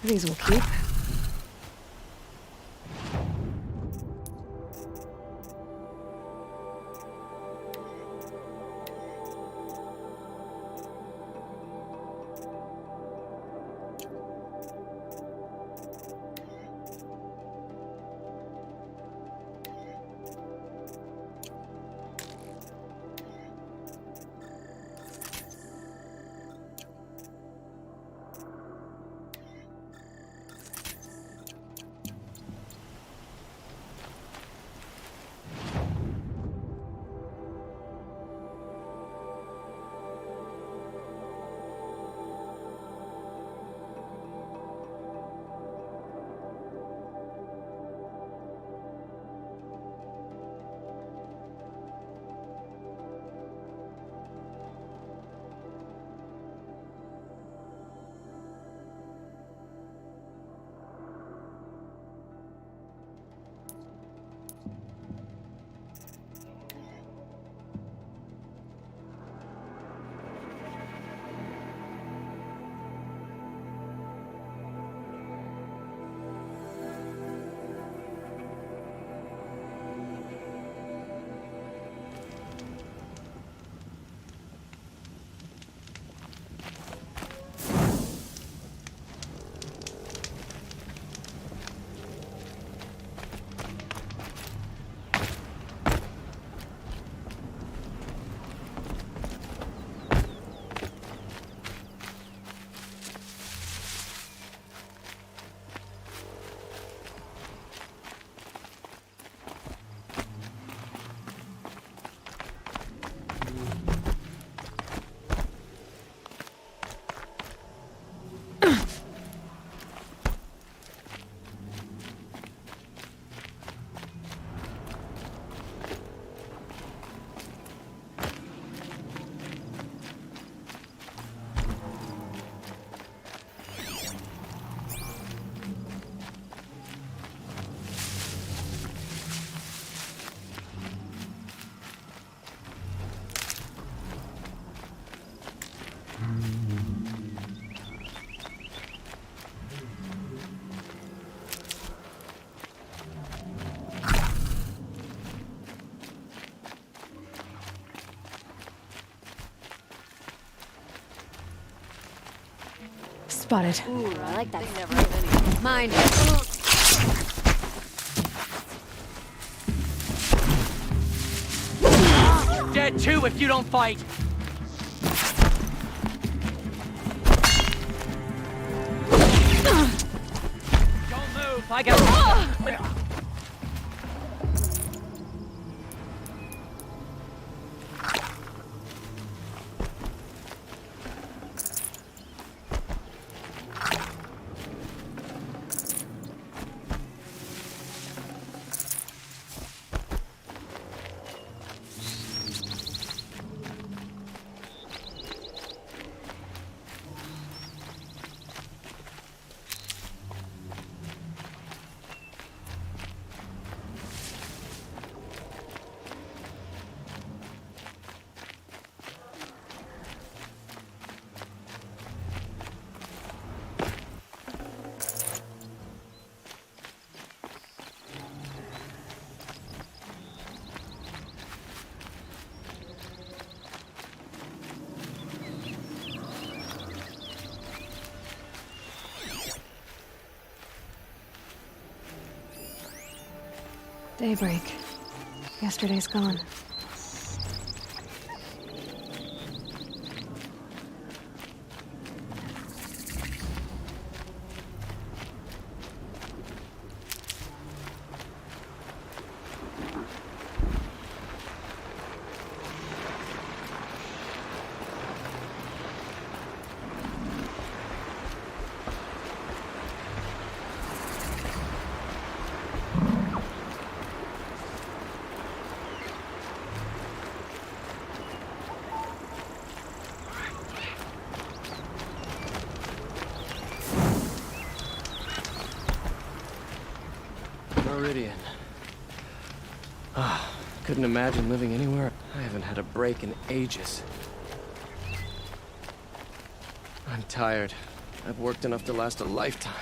These will keep. Spotted. Ooh, I like that. They never have any. Mine. Dead too if you don't fight. Don't move. I got. Daybreak. Yesterday's gone. Meridian. Couldn't imagine living anywhere. I haven't had a break in ages. I'm tired. I've worked enough to last a lifetime.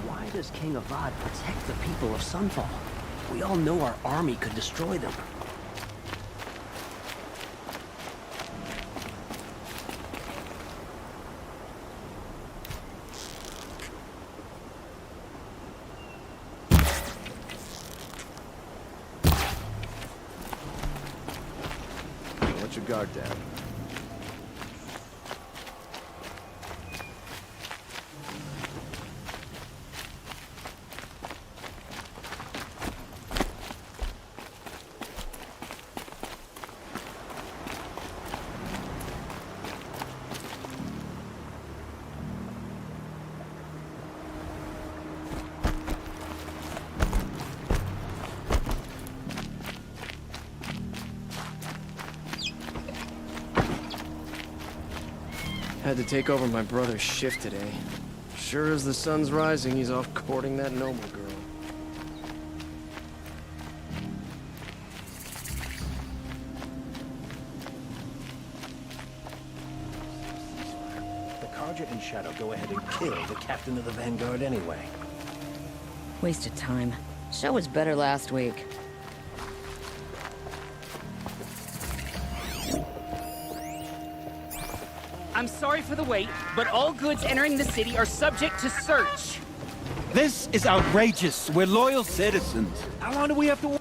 Why does King Avad protect the people of Sunfall? We all know our army could destroy them. Let your guard down. Had to take over my brother's shift today. Sure as the sun's rising, he's off courting that noble girl. The Carja and Shadow go ahead and kill the captain of the Vanguard anyway. Wasted time. Show was better last week. I'm sorry for the wait, but all goods entering the city are subject to search. This is outrageous. We're loyal citizens. How long do we have to wait?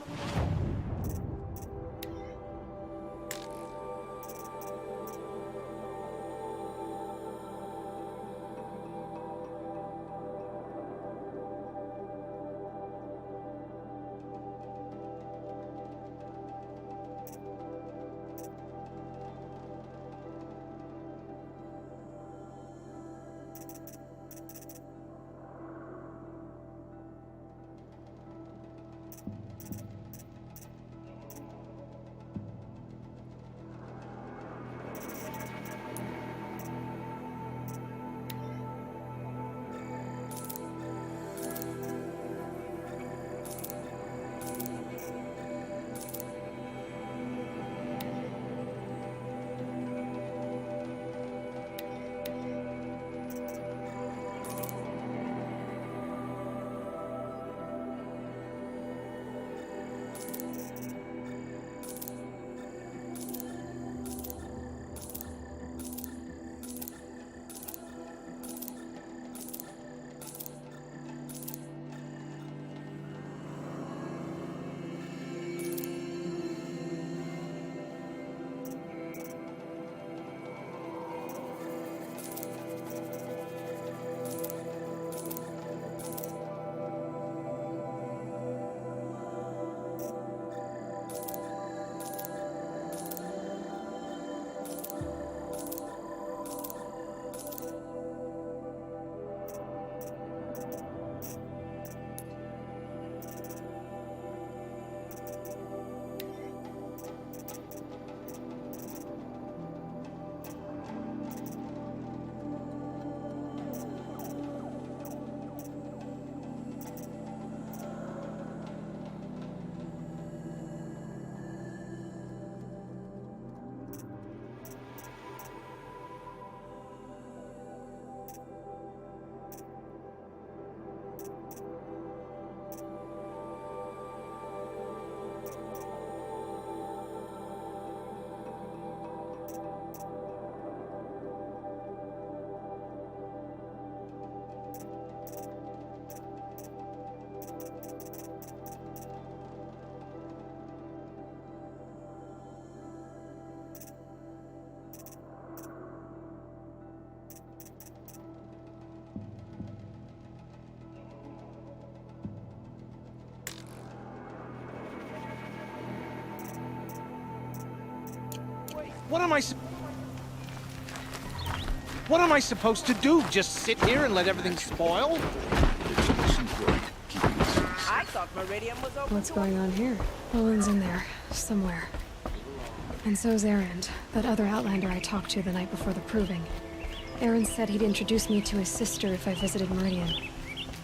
What am I supposed to do? Just sit here and let everything spoil? She's work. Keeping us. I thought What's going on here? Olin's in there, somewhere. And so's Erend, that other Outlander I talked to the night before the proving. Erend said he'd introduce me to his sister if I visited Meridian.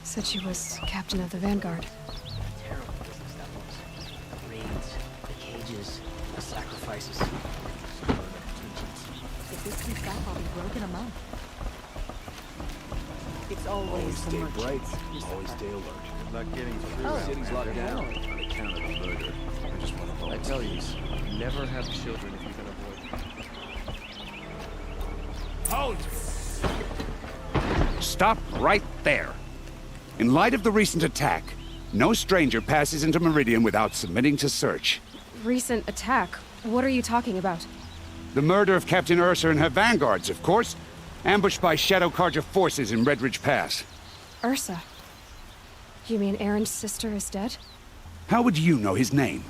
Said she was captain of the Vanguard. Terrible business that was. The raids, the cages, the sacrifices. If this keeps up, I'll be broke in a month. It's Always always the stay bright. merchants. Always stay alert. Not getting through. Oh, The city's locked down on account of the murder. I just want to I tell you, never have children if you can avoid it. Halt! Stop right there. In light of the recent attack, no stranger passes into Meridian without submitting to search. Recent attack? What are you talking about? The murder of Captain Ursa and her vanguards, of course. Ambushed by Shadow Carja forces in Redridge Pass. Ursa? You mean Erend's sister is dead? How would you know his name?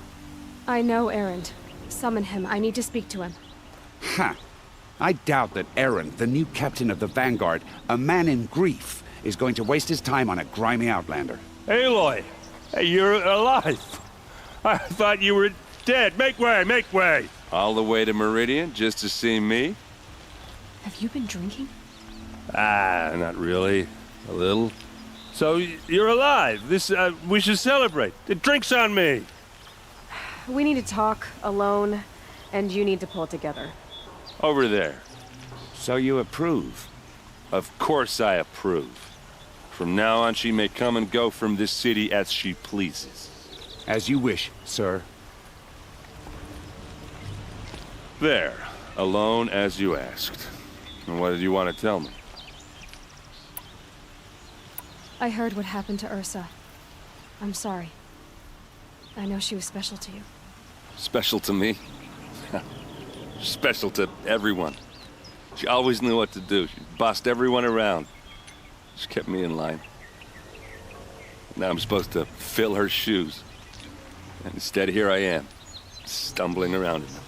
I know Erend. Summon him. I need to speak to him. Ha! I doubt that Erend, the new captain of the Vanguard, a man in grief, is going to waste his time on a grimy outlander. Aloy! Hey, you're alive! I thought you were dead. Make way, make way! All the way to Meridian just to see me? Have you been drinking? Ah, not really. A little. So, you're alive. We should celebrate. The drink's on me! We need to talk, alone, and you need to pull it together. Over there. So you approve? Of course I approve. From now on, she may come and go from this city as she pleases. As you wish, sir. There. Alone as you asked. And what did you want to tell me? I heard what happened to Ursa. I'm sorry. I know she was special to you. Special to me? Special to everyone. She always knew what to do. She bossed everyone around. She kept me in line. Now I'm supposed to fill her shoes. And instead, here I am, stumbling around in them.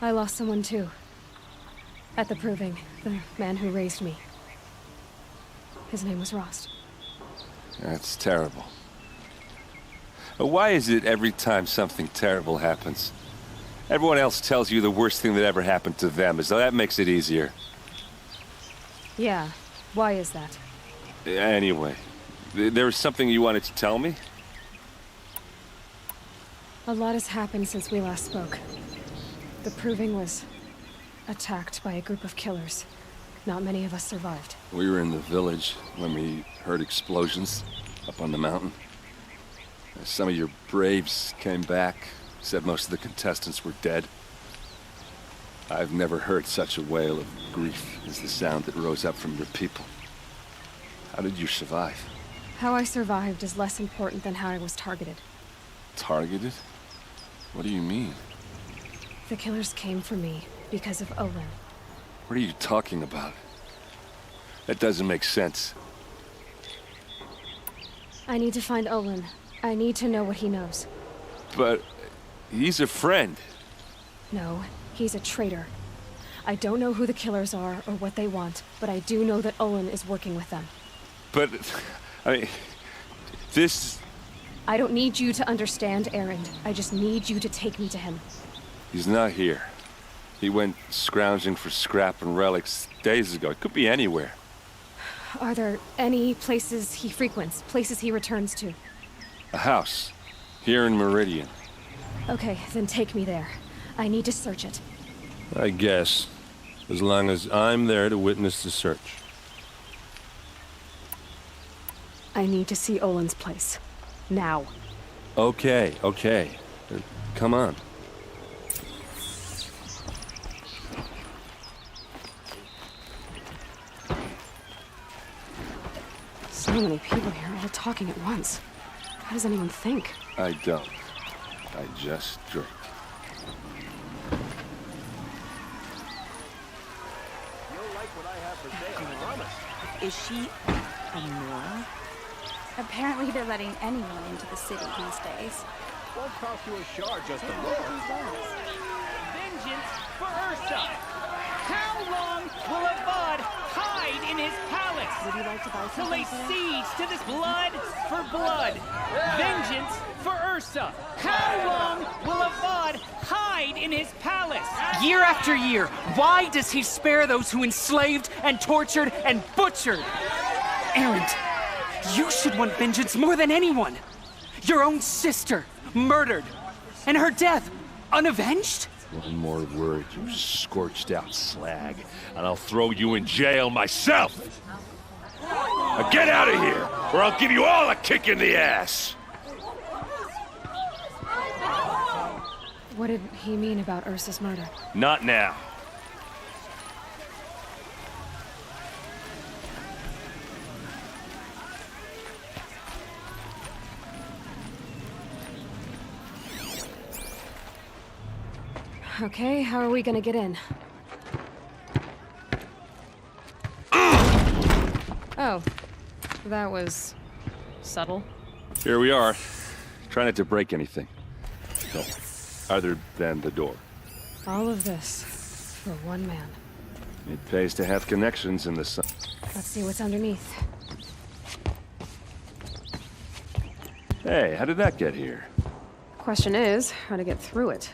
I lost someone too. At the proving, the man who raised me. His name was Rost. That's terrible. Why is it every time something terrible happens, everyone else tells you the worst thing that ever happened to them, as though that makes it easier? Yeah, why is that? Anyway, there was something you wanted to tell me? A lot has happened since we last spoke. The proving was attacked by a group of killers. Not many of us survived. We were in the village when we heard explosions up on the mountain. Some of your braves came back, said most of the contestants were dead. I've never heard such a wail of grief as the sound that rose up from your people. How did you survive? How I survived is less important than how I was targeted. Targeted? What do you mean? The killers came for me because of Olin. What are you talking about? That doesn't make sense. I need to find Olin. I need to know what he knows. But he's a friend. No, he's a traitor. I don't know who the killers are or what they want, but I do know that Olin is working with them. But, I mean, this... I don't need you to understand Erend. I just need you to take me to him. He's not here. He went scrounging for scrap and relics days ago. It could be anywhere. Are there any places he frequents, places he returns to? A house. Here in Meridian. Okay, then take me there. I need to search it. I guess. As long as I'm there to witness the search. I need to see Olin's place. Now. Okay. Come on. So many people here, all talking at once. How does anyone think? I don't. I just drink. Is she a Nora? Apparently they're letting anyone into the city these days. Won't cost you a shard just to look. to lay siege to this blood for blood. Vengeance for Ursa. How long will Avad hide in his palace? Year after year, why does he spare those who enslaved and tortured and butchered? Erend, you should want vengeance more than anyone. Your own sister, murdered, and her death, unavenged? One more word, you scorched out slag, and I'll throw you in jail myself! Now get out of here, or I'll give you all a kick in the ass! What did he mean about Ursa's murder? Not now. Okay, how are we gonna get in? Oh, that was subtle. Here we are. Try not to break anything. No, other than the door. All of this for one man. It pays to have connections in the sun. Let's see what's underneath. Hey, how did that get here? Question is, how to get through it.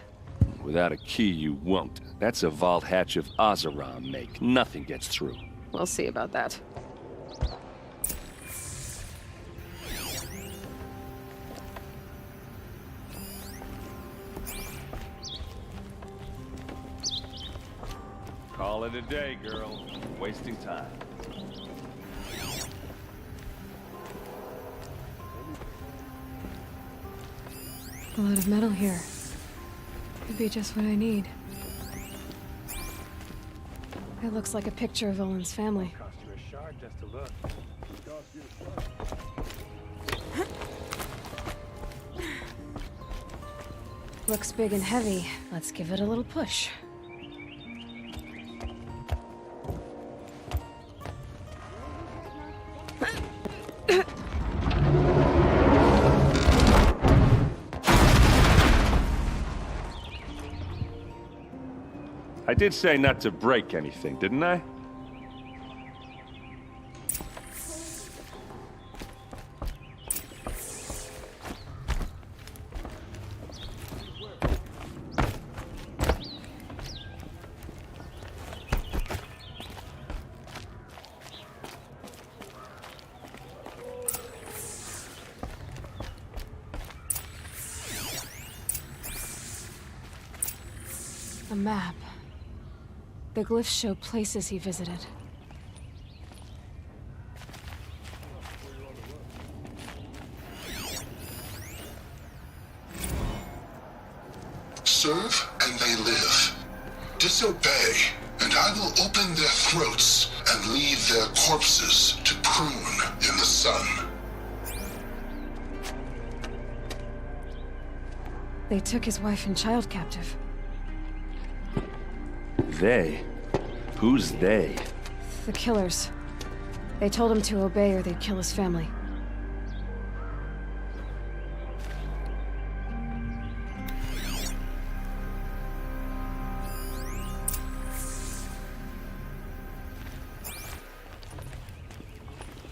Without a key, you won't. That's a vault hatch of Oseram make. Nothing gets through. We'll see about that. Call it a day, girl. Wasting time. A lot of metal here. Could be just what I need. It looks like a picture of Olin's family. Looks big and heavy. Let's give it a little push. I did say not to break anything, didn't I? A map. The glyphs show places he visited. Serve and they live. Disobey, and I will open their throats and leave their corpses to prune in the sun. They took his wife and child captive. They? Who's they? The killers. They told him to obey or they'd kill his family.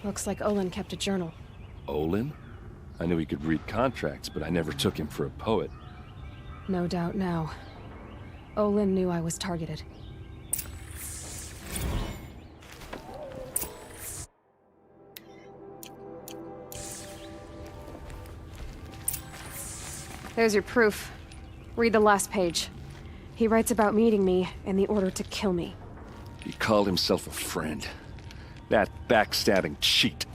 Looks like Olin kept a journal. Olin? I knew he could read contracts, but I never took him for a poet. No doubt now. Olin knew I was targeted. There's your proof. Read the last page. He writes about meeting me and the order to kill me. He called himself a friend. That backstabbing cheat.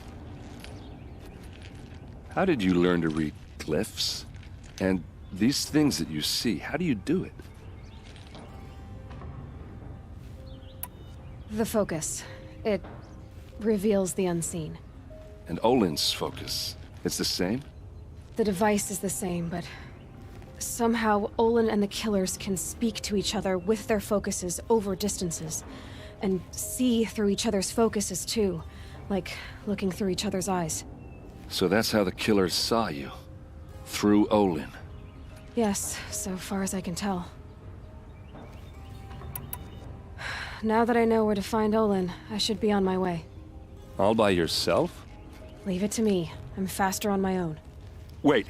How did you learn to read glyphs? And these things that you see, how do you do it? The focus. It reveals the unseen. And Olin's focus, it's the same? The device is the same, but somehow Olin and the killers can speak to each other with their focuses over distances. And see through each other's focuses too, like looking through each other's eyes. So that's how the killers saw you? Through Olin? Yes, so far as I can tell. Now that I know where to find Olin, I should be on my way. All by yourself? Leave it to me. I'm faster on my own. Wait.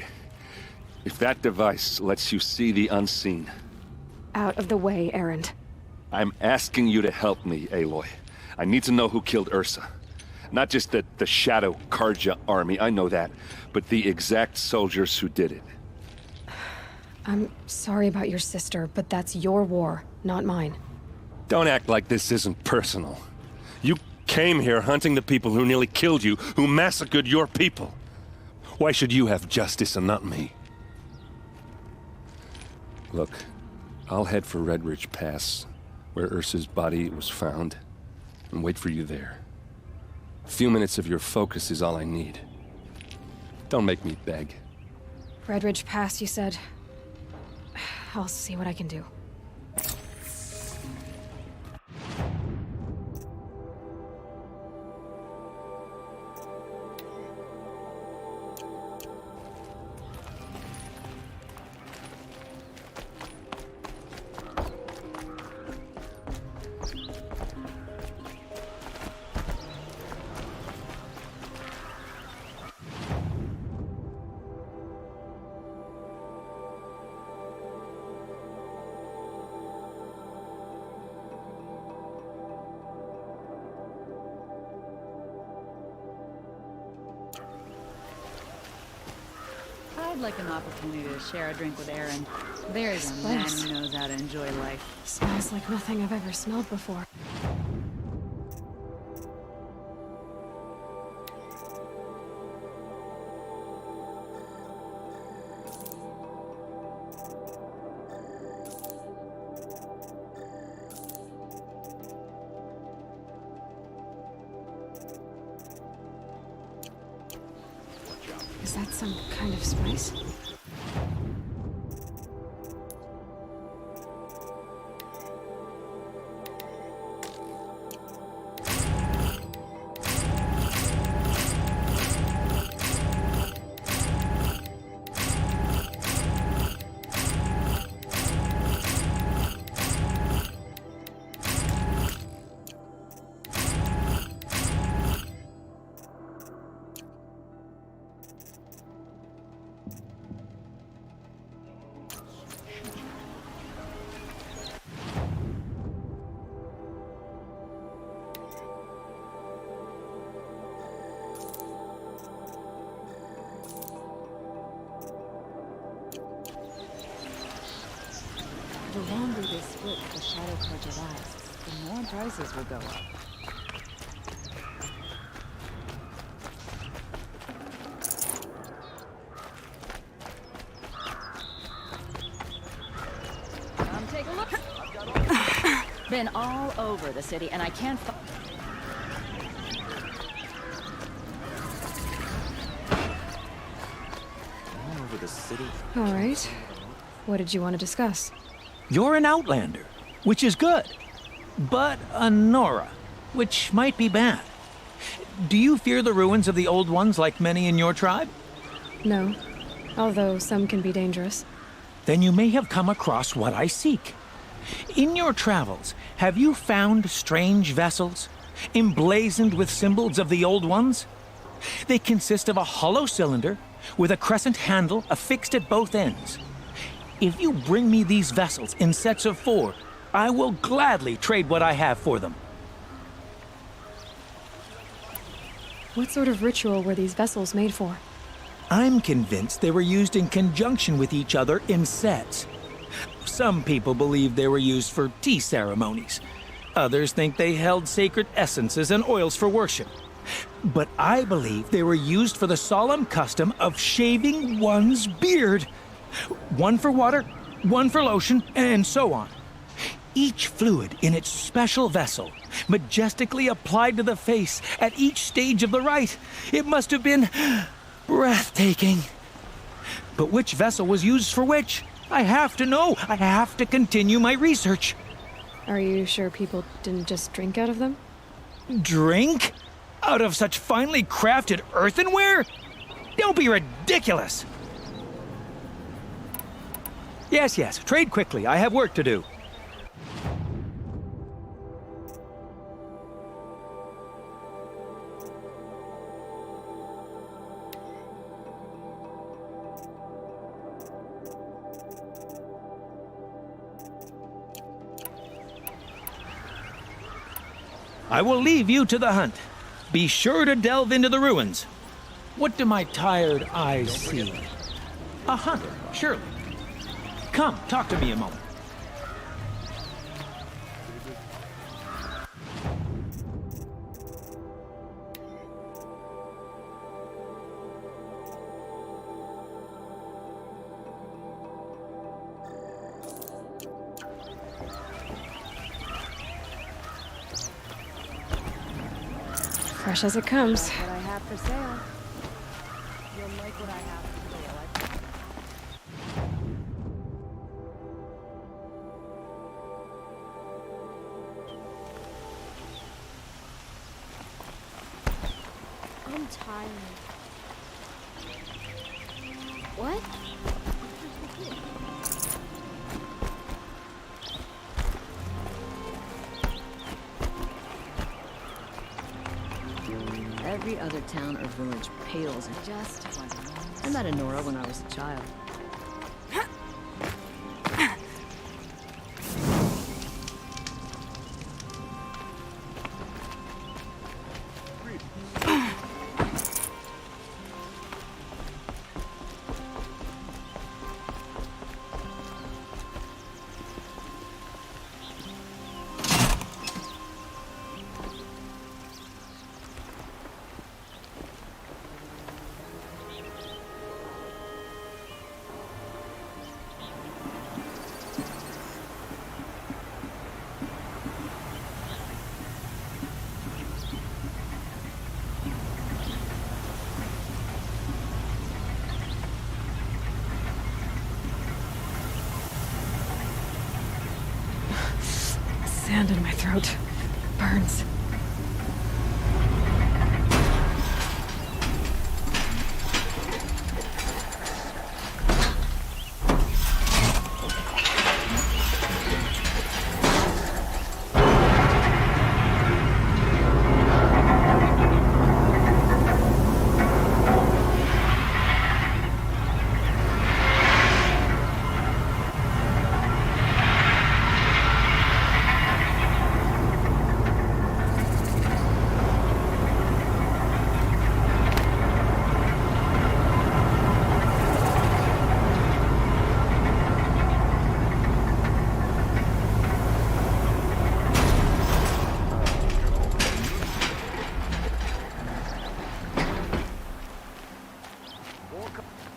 If that device lets you see the unseen... Out of the way, Erend. I'm asking you to help me, Aloy. I need to know who killed Ursa. Not just the Shadow Karja army, I know that, but the exact soldiers who did it. I'm sorry about your sister, but that's your war, not mine. Don't act like this isn't personal. You came here hunting the people who nearly killed you, who massacred your people. Why should you have justice and not me? Look, I'll head for Redridge Pass, where Ursa's body was found, and wait for you there. A few minutes of your focus is all I need. Don't make me beg. Redridge Pass, you said? I'll see what I can do. I'd like an opportunity to share a drink with Aaron. There's a man who knows how to enjoy life. Smells like nothing I've ever smelled before. Is that some kind of spice? The longer they split the Shadow Karja lasts, the more prices will go up. Come take a look. Been all over the city, and I can't All over the city. All right. What did you want to discuss? You're an Outlander, which is good. But a Nora, which might be bad. Do you fear the ruins of the Old Ones like many in your tribe? No. Although some can be dangerous. Then you may have come across what I seek. In your travels, have you found strange vessels, emblazoned with symbols of the Old Ones? They consist of a hollow cylinder with a crescent handle affixed at both ends. If you bring me these vessels in sets of 4, I will gladly trade what I have for them. What sort of ritual were these vessels made for? I'm convinced they were used in conjunction with each other in sets. Some people believe they were used for tea ceremonies. Others think they held sacred essences and oils for worship. But I believe they were used for the solemn custom of shaving one's beard. One for water, one for lotion, and so on. Each fluid in its special vessel, majestically applied to the face at each stage of the rite. It must have been breathtaking. But which vessel was used for which? I have to know. I have to continue my research. Are you sure people didn't just drink out of them? Drink? Out of such finely crafted earthenware? Don't be ridiculous. Yes, trade quickly. I have work to do. I will leave you to the hunt. Be sure to delve into the ruins. What do my tired eyes see? A hunter, surely. Come, talk to me a moment. Fresh as it comes. What I have for sale. You'll like what I have for sale. I'm tired. What? Every other town or village pales in just. I met a Nora when I was a child. Sand in my throat. Burns.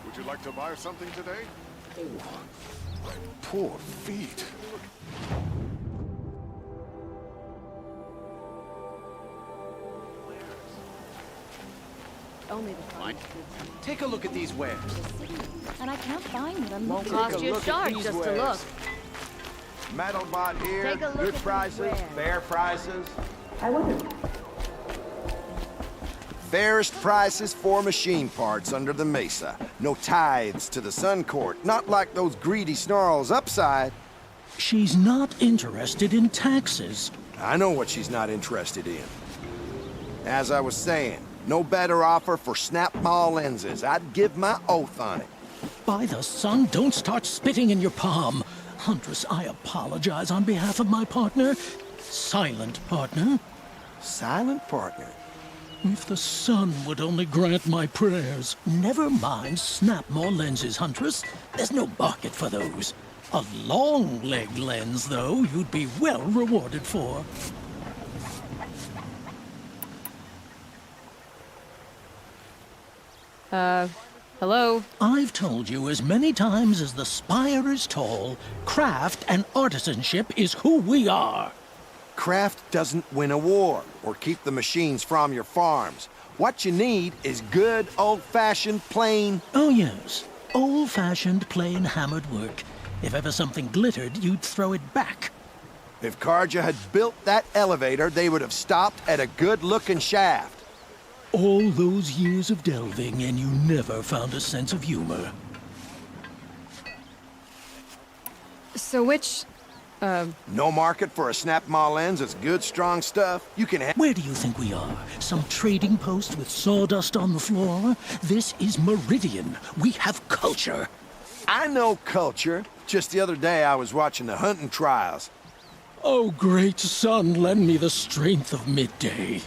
Would you like to buy something today? Oh, my poor feet. Only the Mike, take a look at these wares. And I can't find them. Won't Cost take a you a look at shard these just to wares. look. Metal bot here, Take a look good at these prices, wares. fair prices. I wonder. Fairest prices for machine parts under the mesa. No tithes to the Sun Court, not like those greedy snarls upside. She's not interested in taxes. I know what she's not interested in. As I was saying, no better offer for snap-maw lenses. I'd give my oath on it. By the sun, don't start spitting in your palm. Huntress, I apologize on behalf of my partner. Silent partner. Silent partner? If the sun would only grant my prayers. Never mind snap-maw lenses, Huntress. There's no market for those. A long-leg lens, though, you'd be well rewarded for. Hello? I've told you as many times as the spire is tall, craft and artisanship is who we are. Craft doesn't win a war or keep the machines from your farms. What you need is good, old-fashioned, plain... Oh, yes. Old-fashioned, plain hammered work. If ever something glittered, you'd throw it back. If Carja had built that elevator, they would have stopped at a good-looking shaft. All those years of delving, and you never found a sense of humor. So which... No market for a snap-maw lens that's good, strong stuff. You can have... Where do you think we are? Some trading post with sawdust on the floor? This is Meridian. We have culture. I know culture. Just the other day I was watching the hunting trials. Oh, great sun, lend me the strength of midday.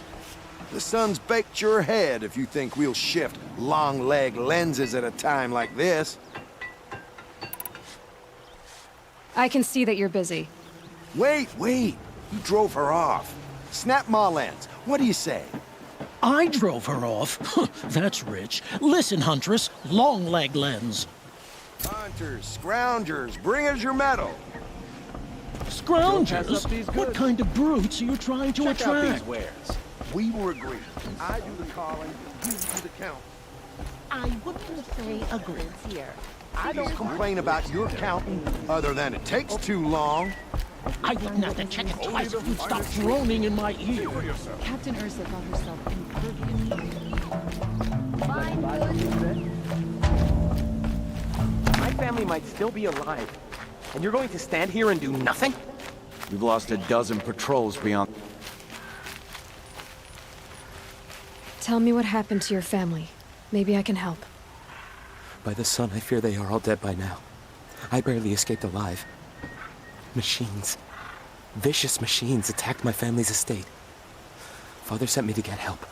The sun's baked your head if you think we'll shift long-leg lenses at a time like this. I can see that you're busy. Wait! You drove her off. Snap Ma lens. What do you say? I drove her off? That's rich. Listen, Huntress, long leg lens. Hunters, scroungers, bring us your metal. Scroungers? What kind of brutes are you trying to Check out attract? these wares. We were agreed. I do the calling, you do the count. I wouldn't say agreed here. I don't complain about your counting, other than it takes too long. I wouldn't have to check it twice if you'd stop droning in my ear. Captain Ursa got herself impervious. My family might still be alive, and you're going to stand here and do nothing? We've lost a dozen patrols beyond... Tell me what happened to your family. Maybe I can help. By the sun, I fear they are all dead by now. I barely escaped alive. Machines. Vicious machines attacked my family's estate. Father sent me to get help.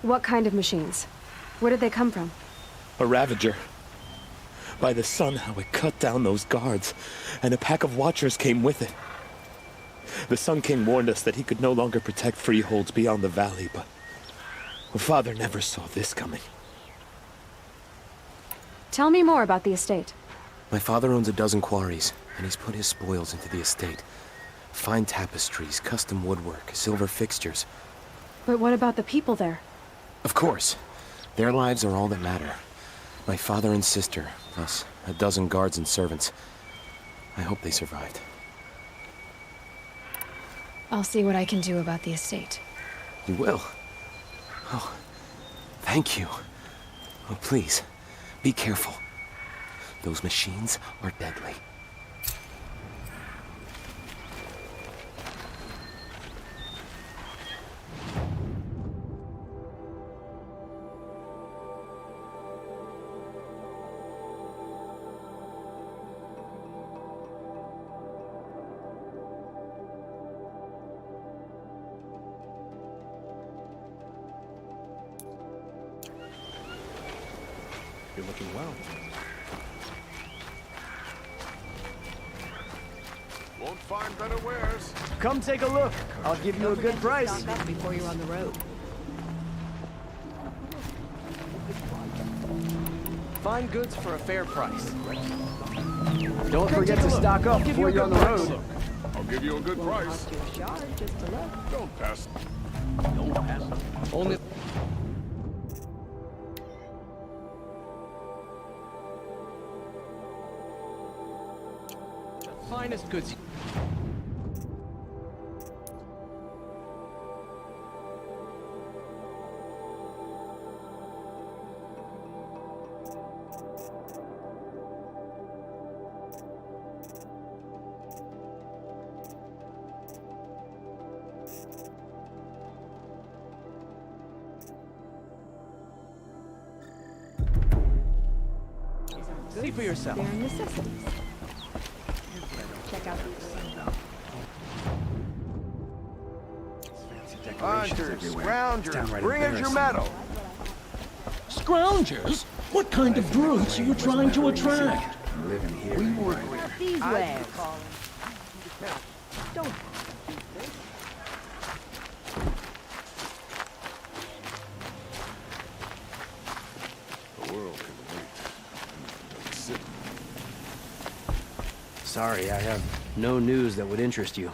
What kind of machines? Where did they come from? A Ravager. By the sun, how it cut down those guards, and a pack of Watchers came with it. The Sun King warned us that he could no longer protect freeholds beyond the valley, but Father never saw this coming. Tell me more about the estate. My father owns a dozen quarries, and he's put his spoils into the estate. Fine tapestries, custom woodwork, silver fixtures. But what about the people there? Of course. Their lives are all that matter. My father and sister, plus a dozen guards and servants. I hope they survived. I'll see what I can do about the estate. You will? Oh, thank you. Oh, please, be careful. Those machines are deadly. You're looking well. Won't find better wares. Come take a look. I'll give you a good price. Stock up before you're on the road. Fine goods for a fair price. Don't forget to stock up before you're on the road. I'll give you a good price. Don't pass. Don't pass. Only... finest goods. See for yourself. They're necessities. Check out these. Hunters, scroungers, bring us your metal. Scroungers? What kind of brutes are you trying to attract? We were agreed. These wares. Don't. The world can wait. Sit. Sorry, I have no news that would interest you.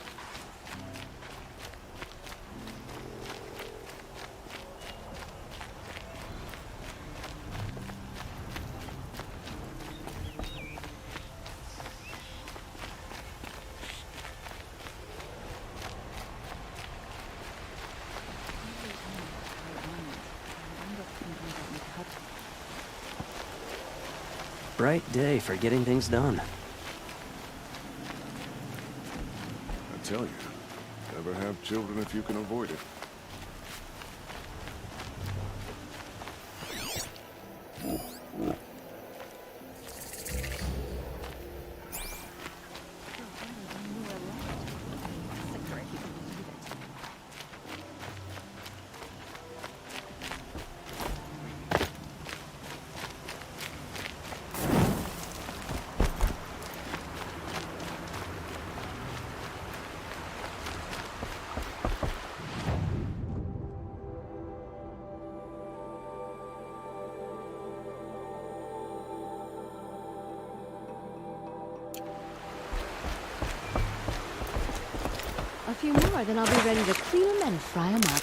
Bright day for getting things done. I tell you, never have children if you can avoid it. few more, then I'll be ready to clean them and fry them up.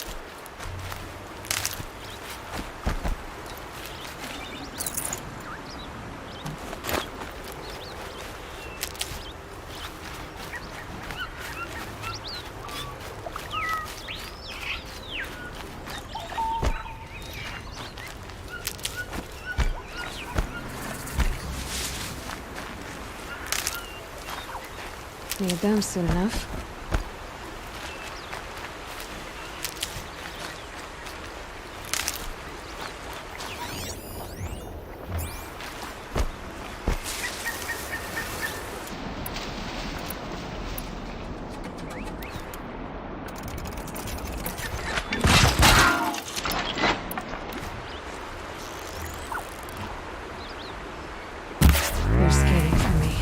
Need them soon enough. They're skating for me.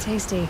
tasty.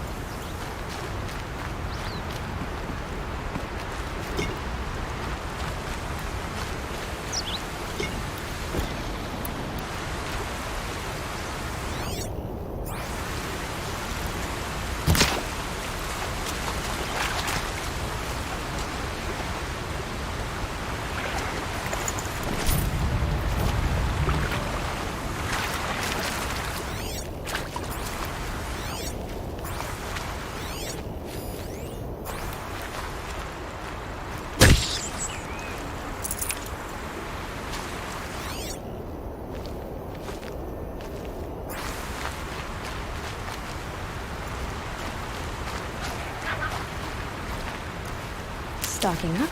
Stocking up.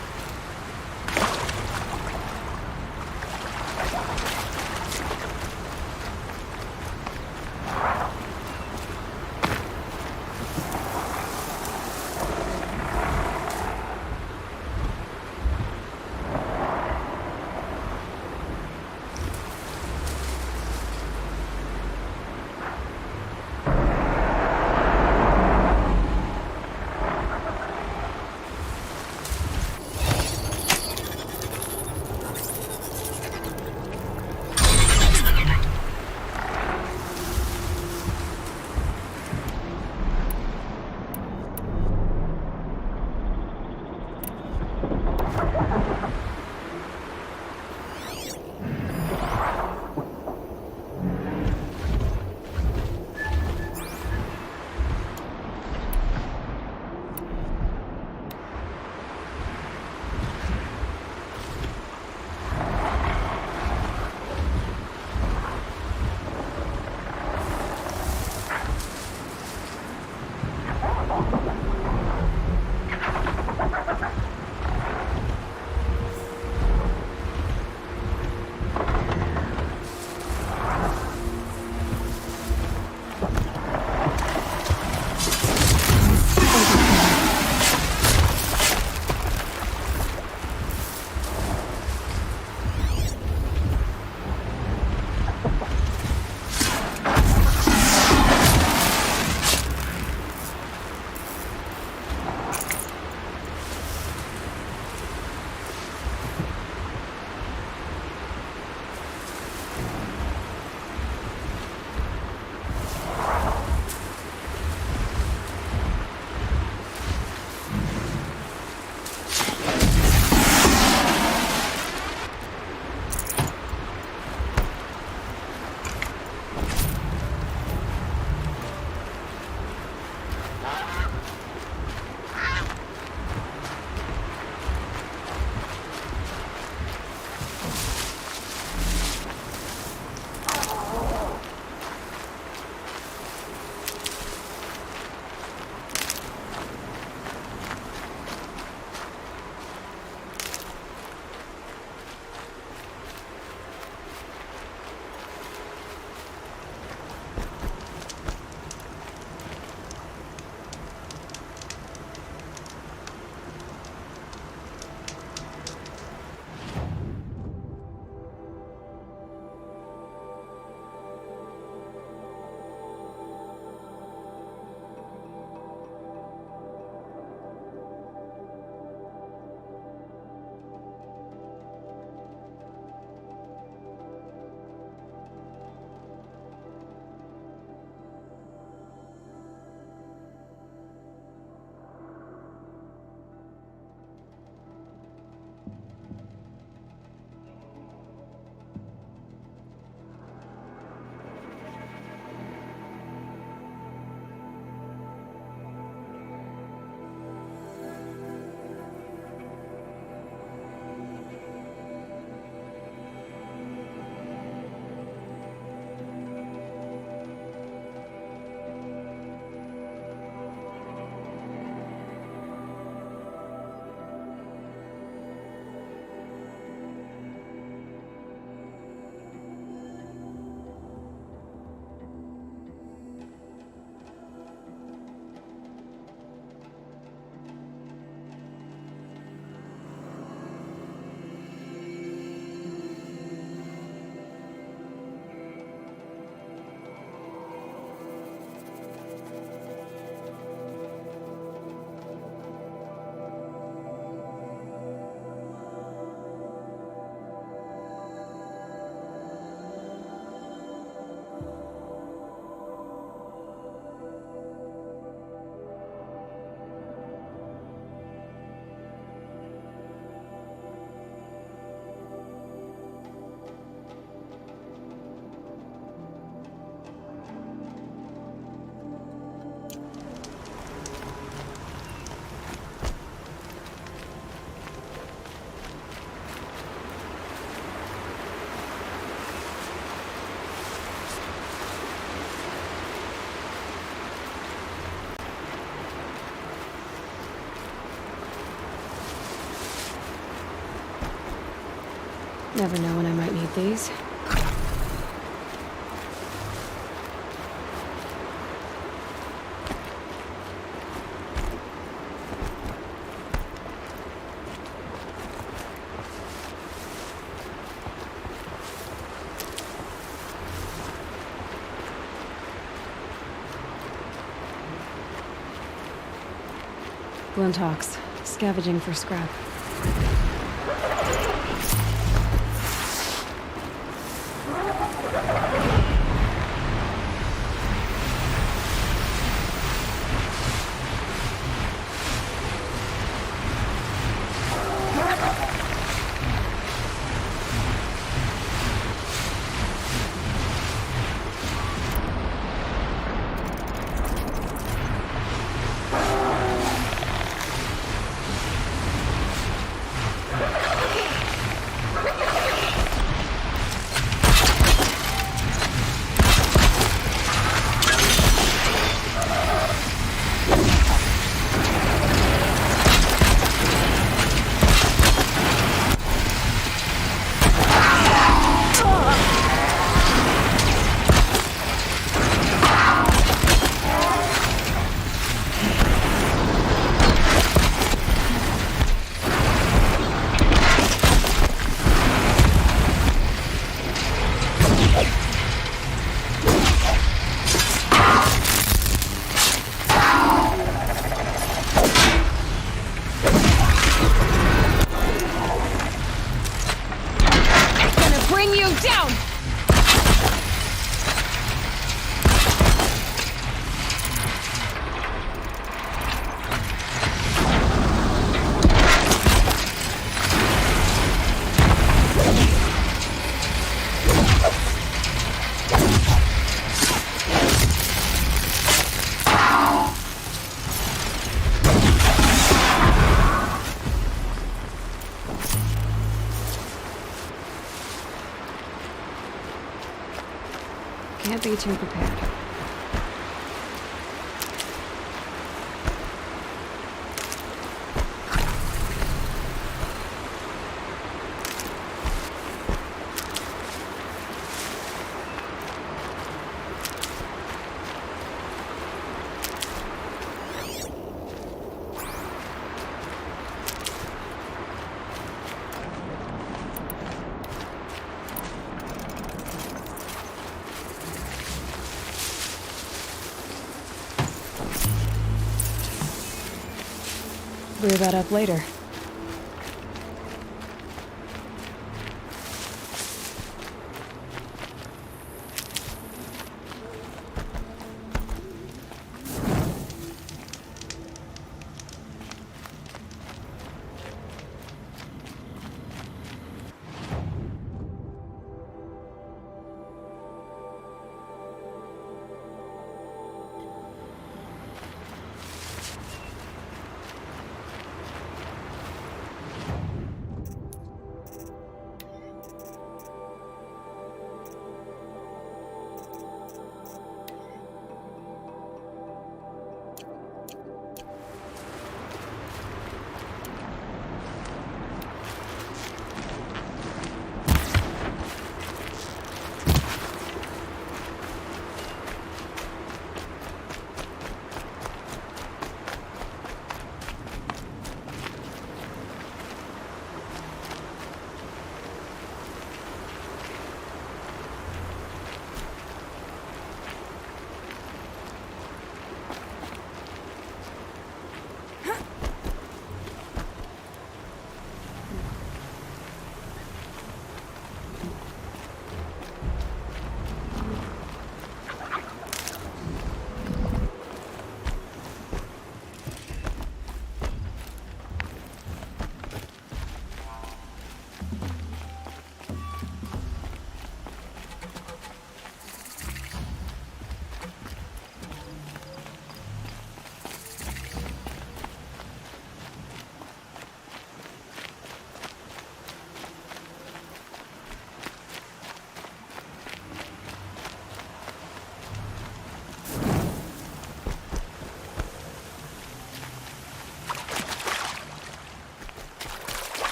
Never know when I might need these. Glinthawks, scavenging for scrap. Can't be too prepared. Brew that up later.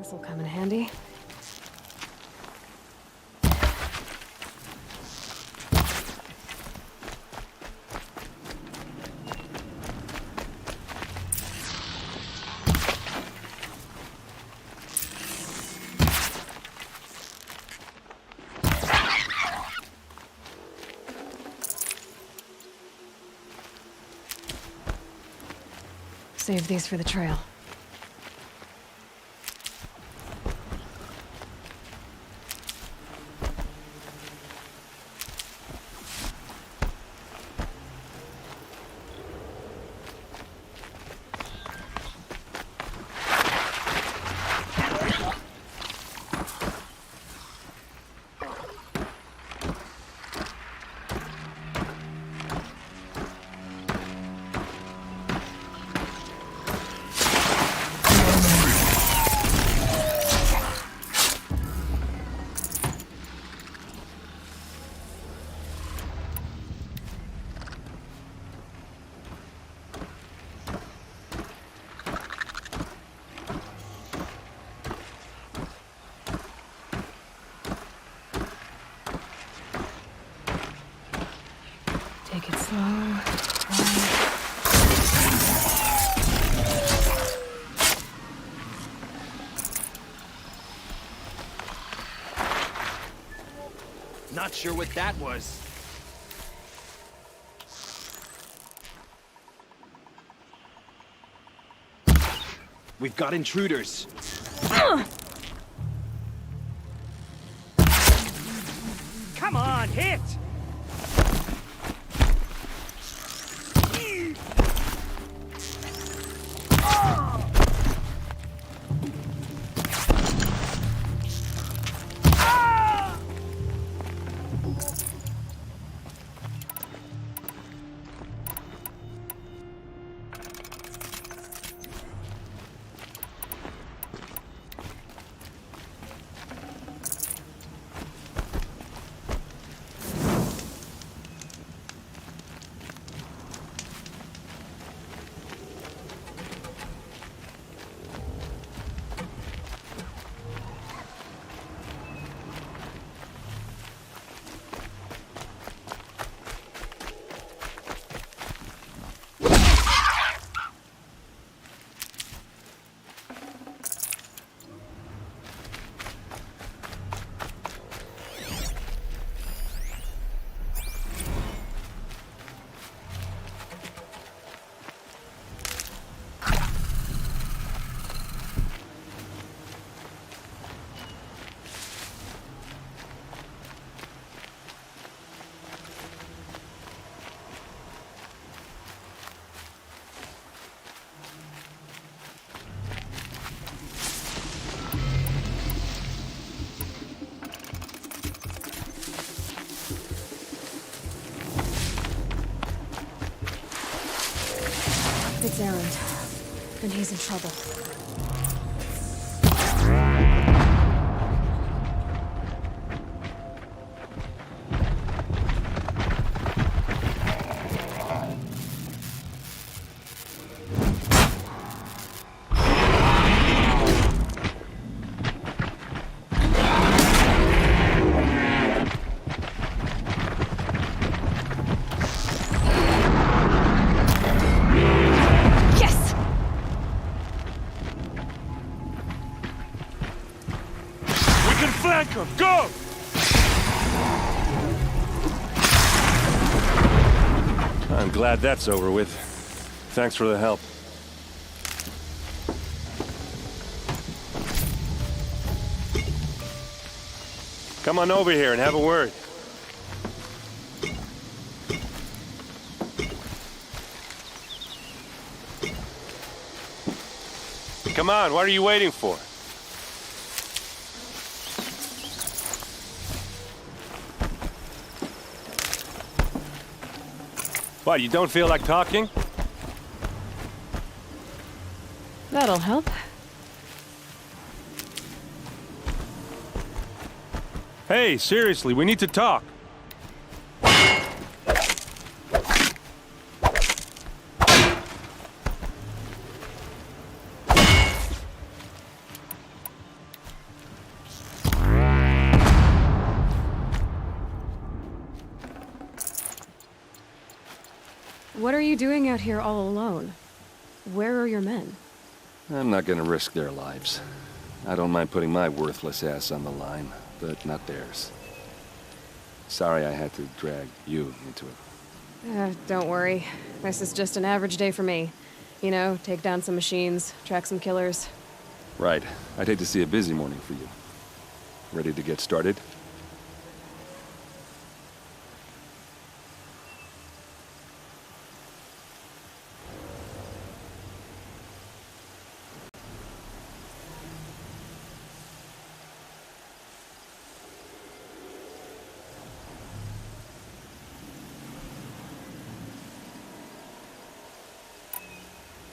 This'll come in handy. Save these for the trail. Take it slow. Not sure what that was. We've got intruders. Come on, hit! It's Erend, and he's in trouble. Go! I'm glad that's over with. Thanks for the help. Come on over here and have a word. Come on, what are you waiting for? What, you don't feel like talking? That'll help. Hey, seriously, we need to talk. What are you doing out here all alone? Where are your men? I'm not gonna risk their lives. I don't mind putting my worthless ass on the line, but not theirs. Sorry I had to drag you into it. Don't worry. This is just an average day for me. You know, take down some machines, track some killers. Right. I'd hate to see a busy morning for you. Ready to get started?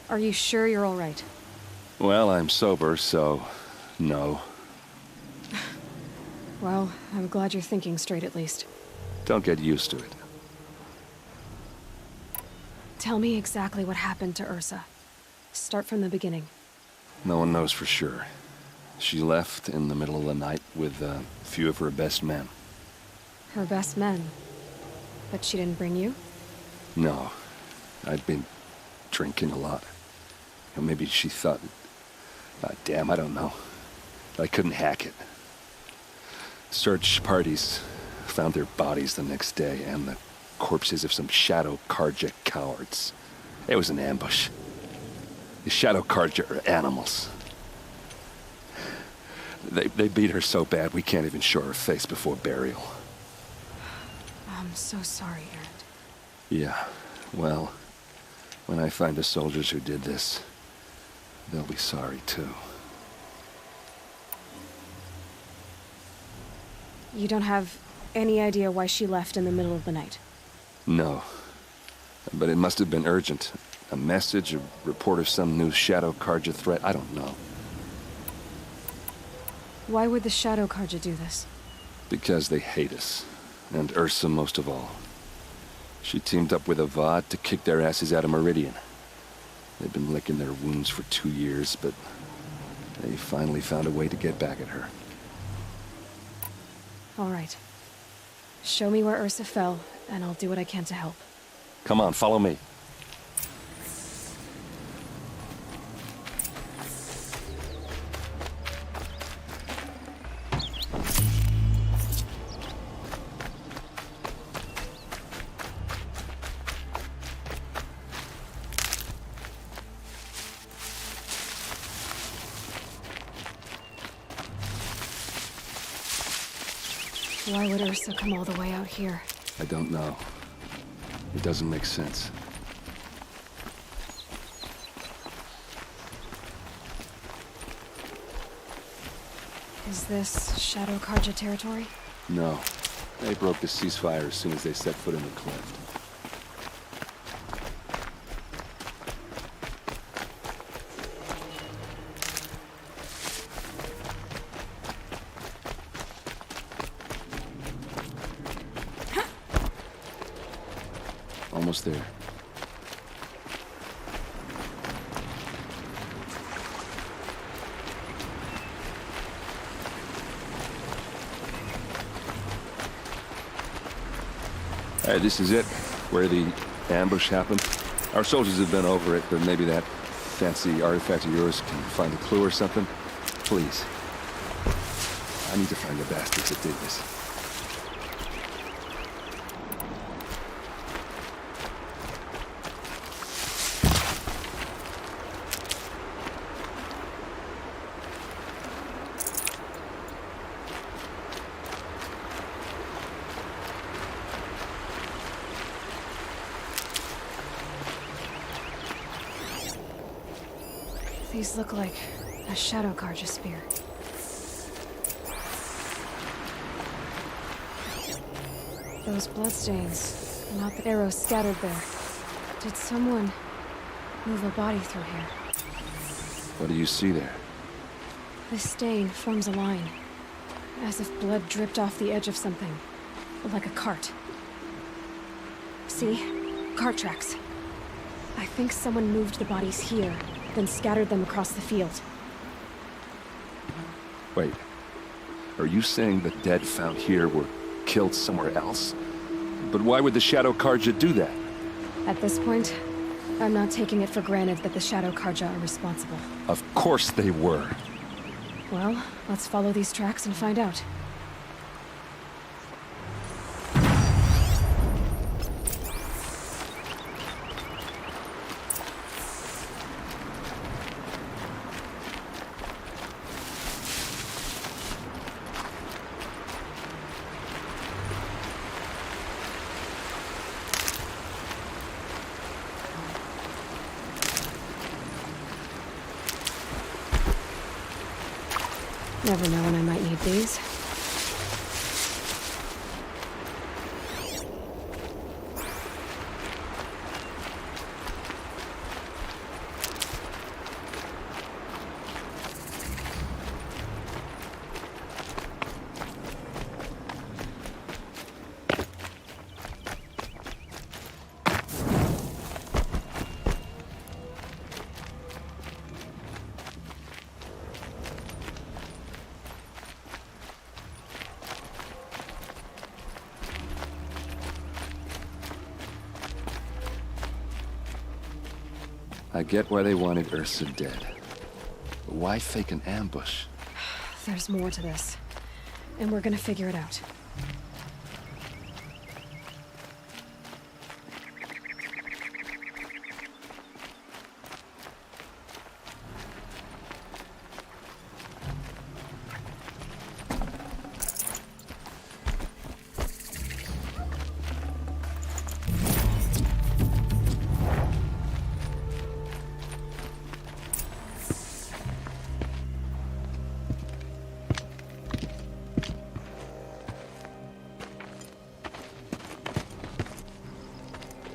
Are you sure you're all right? Well, I'm sober, so no. Well, I'm glad you're thinking straight at least. Don't get used to it. Tell me exactly what happened to Ursa. Start from the beginning. No one knows for sure. She left in the middle of the night with a few of her best men. Her best men? But she didn't bring you? No. I'd been drinking a lot. Or maybe she thought... damn, I don't know. I couldn't hack it. Search parties found their bodies the next day, and the corpses of some Shadow Carja cowards. It was an ambush. The Shadow Carja are animals. They beat her so bad we can't even show her face before burial. I'm so sorry, Erend. Yeah, well, when I find the soldiers who did this, they'll be sorry too. You don't have any idea why she left in the middle of the night? No. But it must have been urgent. A message, a report of some new Shadow Carja threat, I don't know. Why would the Shadow Carja do this? Because they hate us. And Ursa most of all. She teamed up with Avad to kick their asses out of Meridian. They've been licking their wounds for 2 years, but they finally found a way to get back at her. All right. Show me where Ursa fell, and I'll do what I can to help. Come on, follow me. Why would Ursa come all the way out here? I don't know. It doesn't make sense. Is this Shadow Carja territory? No. They broke the ceasefire as soon as they set foot in the cleft. Almost there. All right, this is it, where the ambush happened. Our soldiers have been over it, but maybe that fancy artifact of yours can find a clue or something. Please. I need to find the bastards that did this. These look like a Shadow Carja spear. Those bloodstains, not the arrows scattered there. Did someone move a body through here? What do you see there? This stain forms a line, as if blood dripped off the edge of something, like a cart. See? Cart tracks. I think someone moved the bodies here, then scattered them across the field. Wait. Are you saying the dead found here were killed somewhere else? But why would the Shadow Carja do that? At this point, I'm not taking it for granted that the Shadow Karja are responsible. Of course they were. Well, let's follow these tracks and find out. Never know when I might need these. I get why they wanted Ursa dead. But why fake an ambush? There's more to this. And we're gonna figure it out.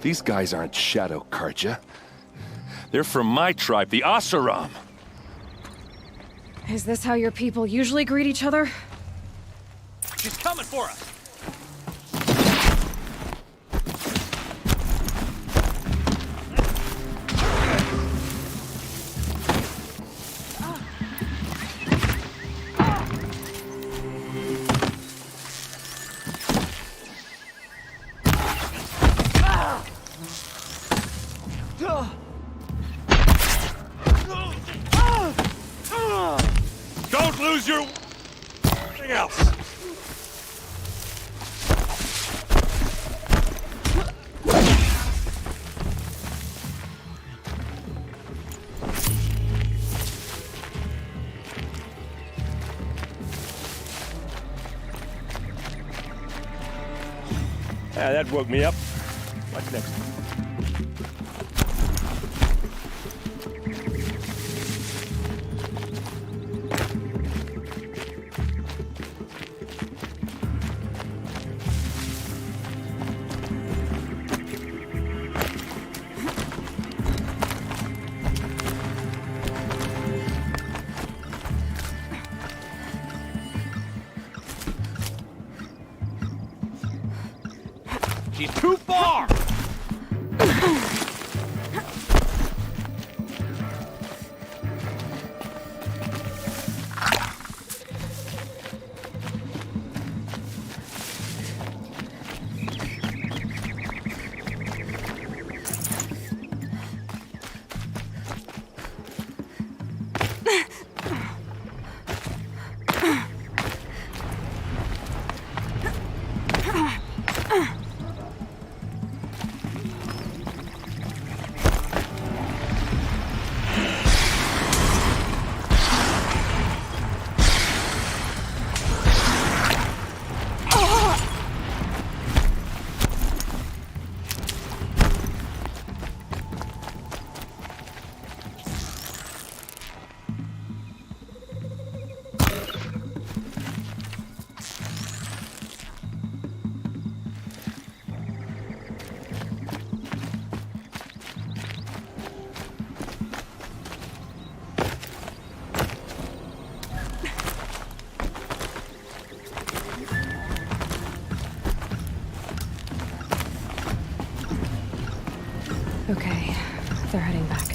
These guys aren't Shadow Karja. They're from my tribe, the Oseram. Is this how your people usually greet each other? She's coming for us! Don't lose your... Anything else. Yeah, that woke me up. What's next? She's too far! Okay, they're heading back.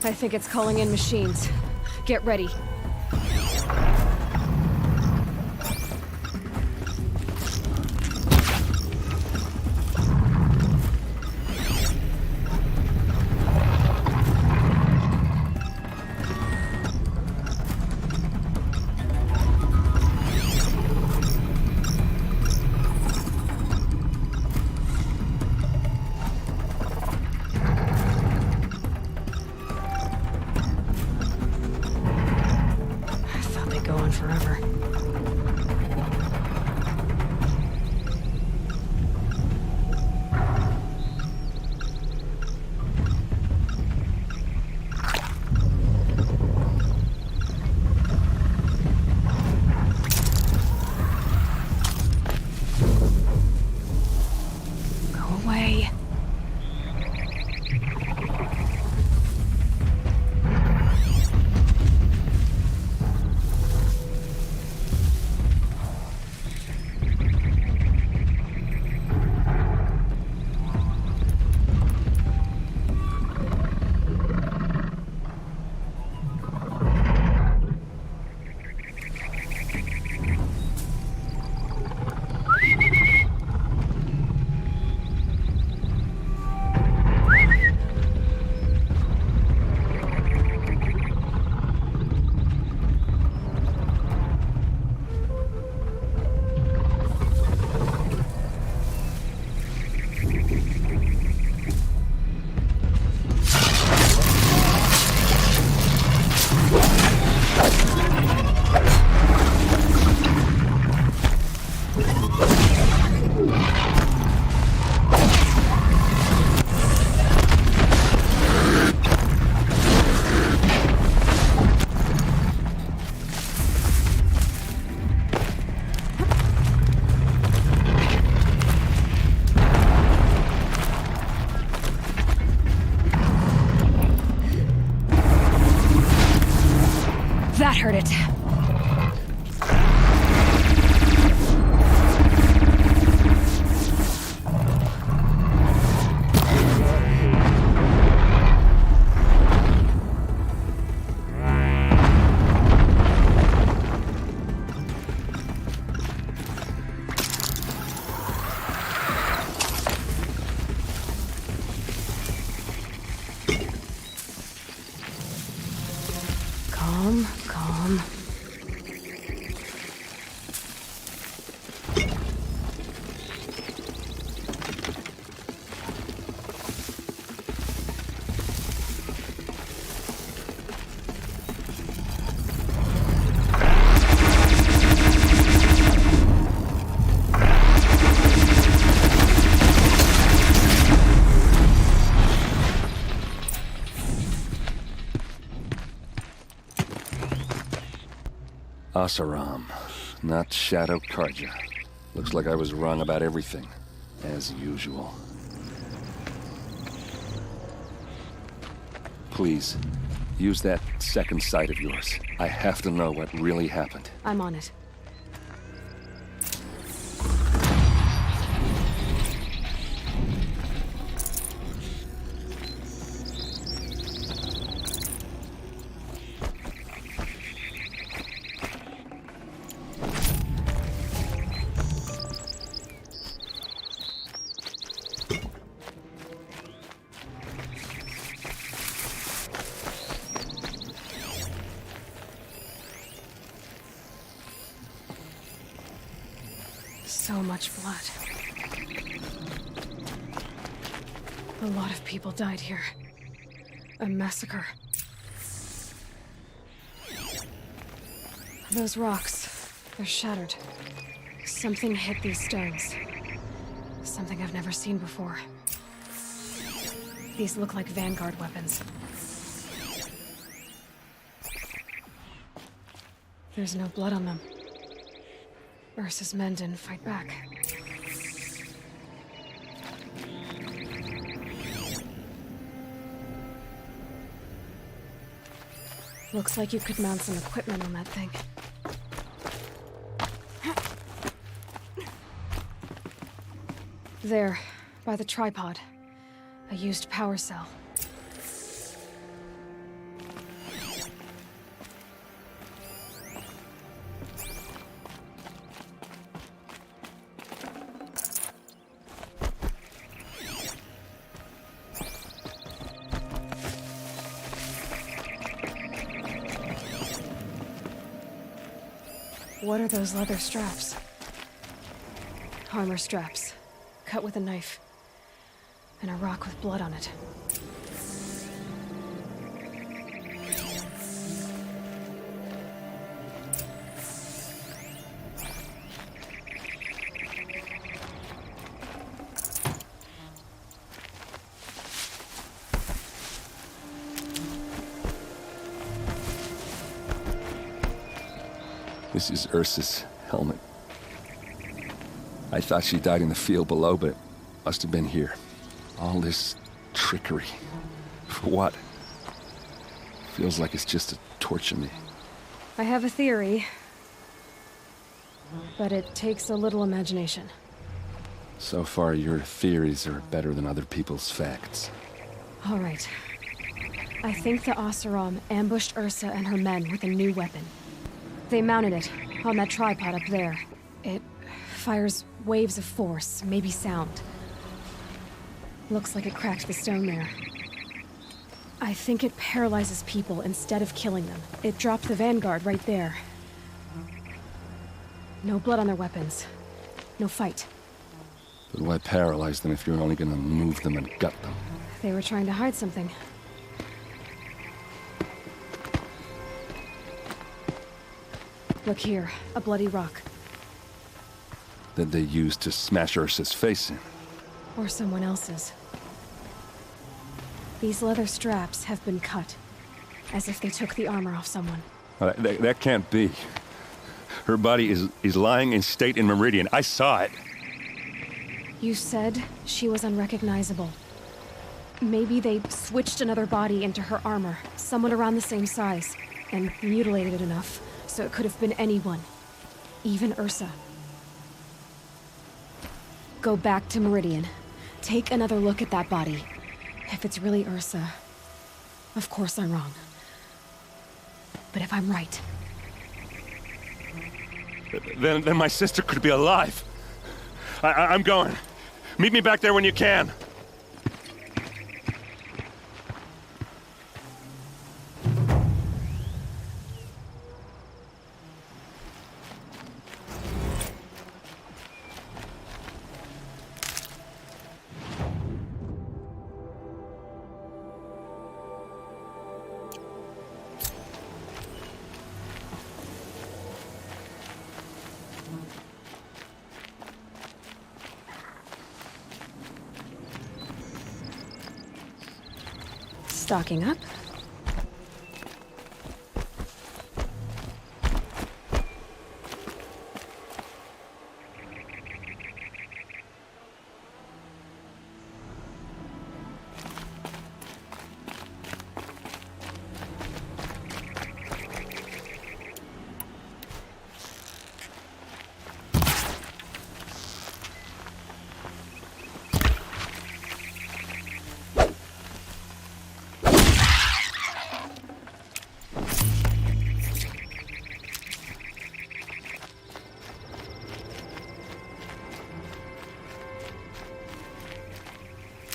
I think it's calling in machines. Get ready. Forever. Go away. That hurt it. Calm, calm. Oseram, not Shadow Carja. Looks like I was wrong about everything, as usual. Please, use that second sight of yours. I have to know what really happened. I'm on it. So much blood. A lot of people died here. A massacre. Those rocks, they're shattered. Something hit these stones. Something I've never seen before. These look like Vanguard weapons. There's no blood on them. Ursa's men didn't fight back. Looks like you could mount some equipment on that thing. There, by the tripod. A used power cell. What are those leather straps? Armor straps, cut with a knife, and a rock with blood on it. This is Ursa's helmet. I thought she died in the field below, but must have been here. All this trickery. For what? Feels like it's just to torture me. I have a theory, but it takes a little imagination. So far, your theories are better than other people's facts. All right. I think the Oseram ambushed Ursa and her men with a new weapon. They mounted it on that tripod up there. It fires waves of force, maybe sound. Looks like it cracked the stone there. I think it paralyzes people instead of killing them. It dropped the vanguard right there. No blood on their weapons. No fight. But why paralyze them if you're only gonna move them and gut them? They were trying to hide something. Look here, a bloody rock. That they used to smash Ursa's face in. Or someone else's. These leather straps have been cut, as if they took the armor off someone. That can't be. Her body is lying in state in Meridian. I saw it. You said she was unrecognizable. Maybe they switched another body into her armor, someone around the same size, and mutilated it enough, so it could have been anyone. Even Ursa. Go back to Meridian. Take another look at that body. If it's really Ursa, of course I'm wrong. But if I'm right... Then my sister could be alive. I'm going. Meet me back there when you can. Stocking up.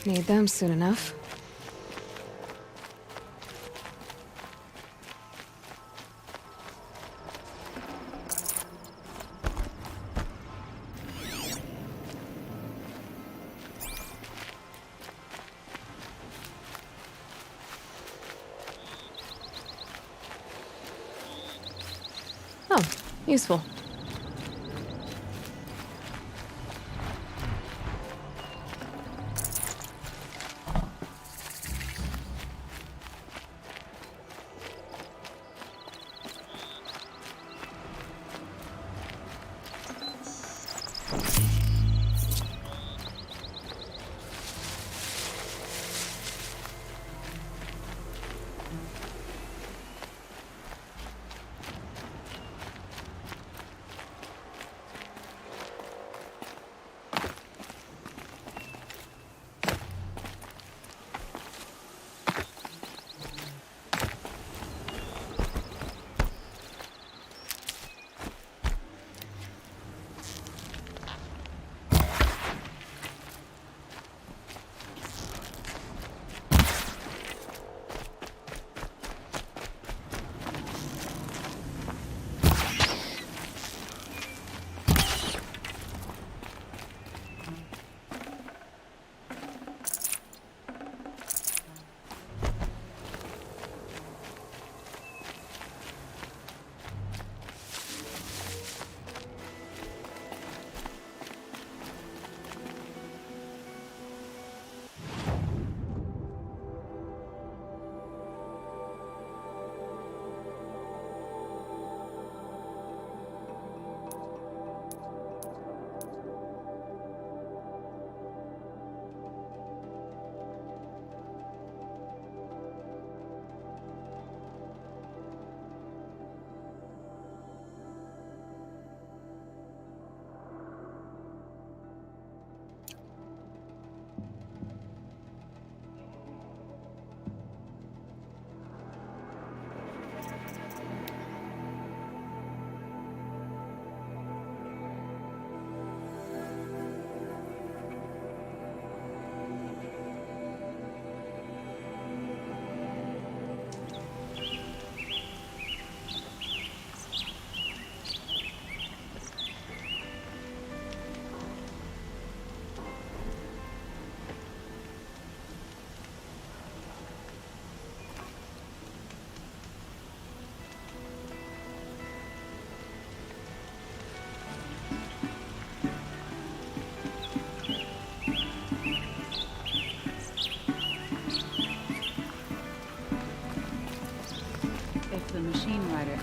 Need them soon enough. Oh, useful.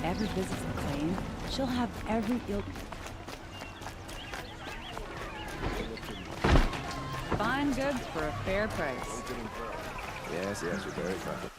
ever visits the claim, she'll have every ill... Fine goods for a fair price. Yes, you're very clever.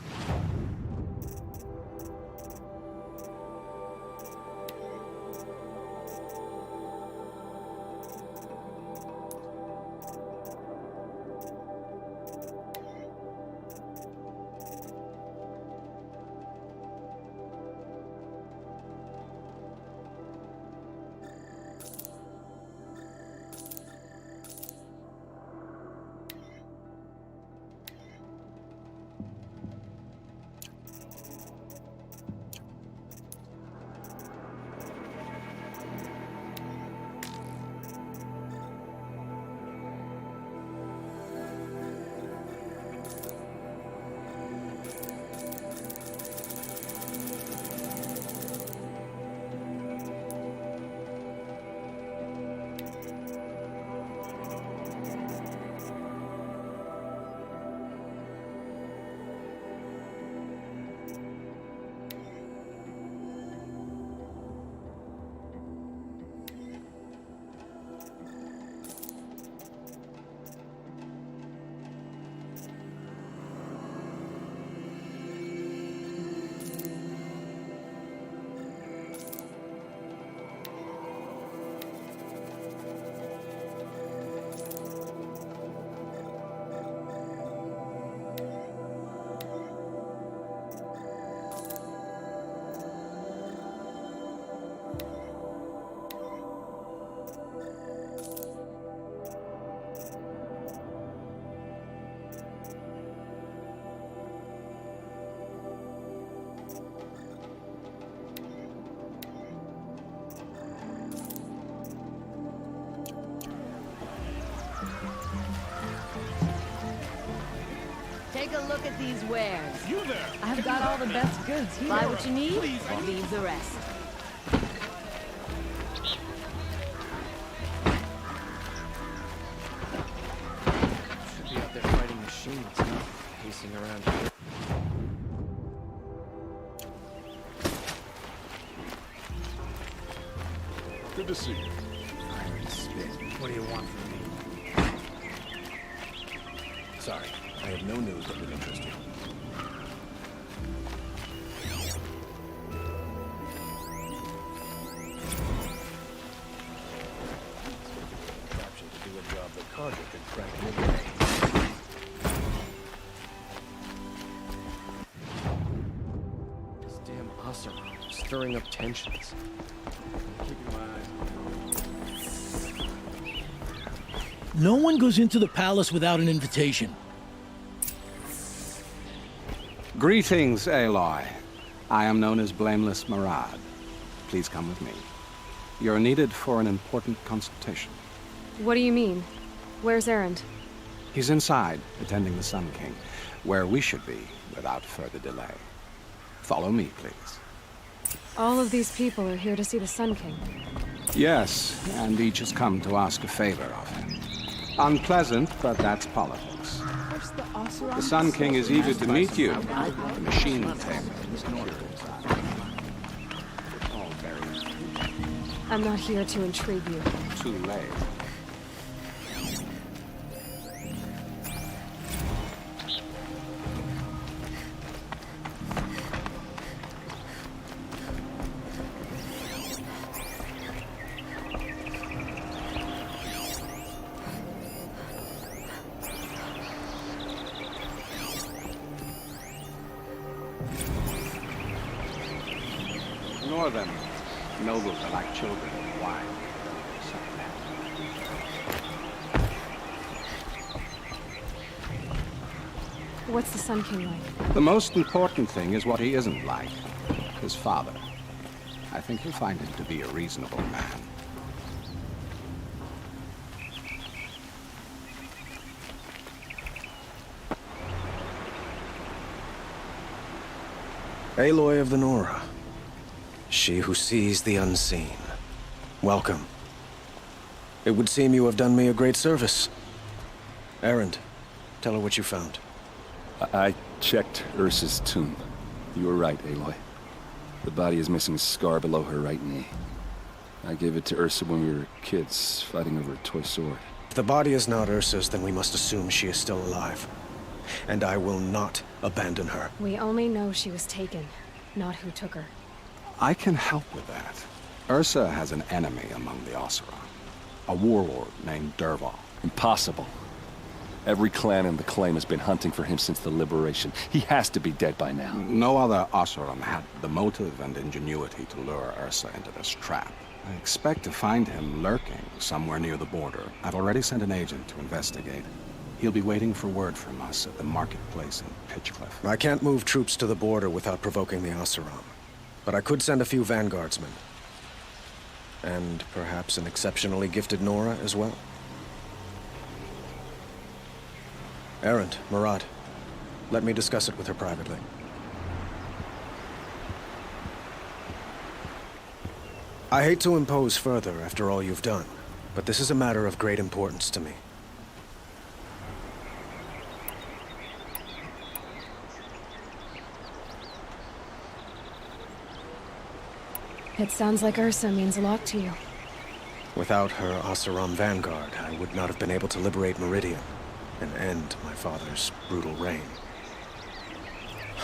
Take a look at these wares. You there! I've got all the best goods here. Buy what you need, leave the rest. Should be out there fighting machines, not pacing around here. Good to see you. Fire and spit. What do you want from me? Sorry, I have no news that would interest you. Contraption to do a job that Carter could crack in a day. This damn Oseram, stirring up tensions. Keeping my eyes on. No one goes into the palace without an invitation. Greetings, Aloy. I am known as Blameless Marad. Please come with me. You're needed for an important consultation. What do you mean? Where's Erend? He's inside, attending the Sun King, where we should be without further delay. Follow me, please. All of these people are here to see the Sun King. Yes, and each has come to ask a favor of him. Unpleasant, but that's politics. The Sun King is eager to meet you. The machine tamer is not all very I'm not here to intrigue you. too late. Ignore them. Nobles are like children of wine. What's the Sun King like? The most important thing is what he isn't like. His father. I think you'll find him to be a reasonable man. Aloy of the Nora. She who sees the unseen. Welcome. It would seem you have done me a great service. Erend, tell her what you found. I checked Ursa's tomb. You were right, Aloy. The body is missing a scar below her right knee. I gave it to Ursa when we were kids, fighting over a toy sword. If the body is not Ursa's, then we must assume she is still alive. And I will not abandon her. We only know she was taken, not who took her. I can help with that. Ursa has an enemy among the Oseram. A warlord named Dervahl. Impossible. Every clan in the claim has been hunting for him since the liberation. He has to be dead by now. No other Oseram had the motive and ingenuity to lure Ursa into this trap. I expect to find him lurking somewhere near the border. I've already sent an agent to investigate. He'll be waiting for word from us at the marketplace in Pitchcliff. I can't move troops to the border without provoking the Oseram. But I could send a few vanguardsmen. And perhaps an exceptionally gifted Nora as well. Erend, Murad, let me discuss it with her privately. I hate to impose further after all you've done, but this is a matter of great importance to me. It sounds like Ursa means a lot to you. Without her Oseram vanguard, I would not have been able to liberate Meridian and end my father's brutal reign.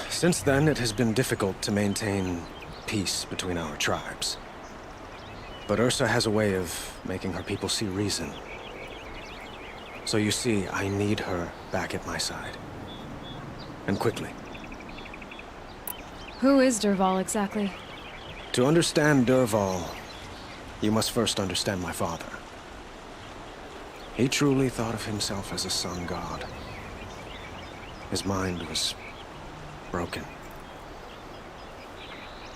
Since then, it has been difficult to maintain peace between our tribes. But Ursa has a way of making her people see reason. So you see, I need her back at my side. And quickly. Who is Dervahl exactly? To understand Dervahl, you must first understand my father. He truly thought of himself as a sun god. His mind was broken.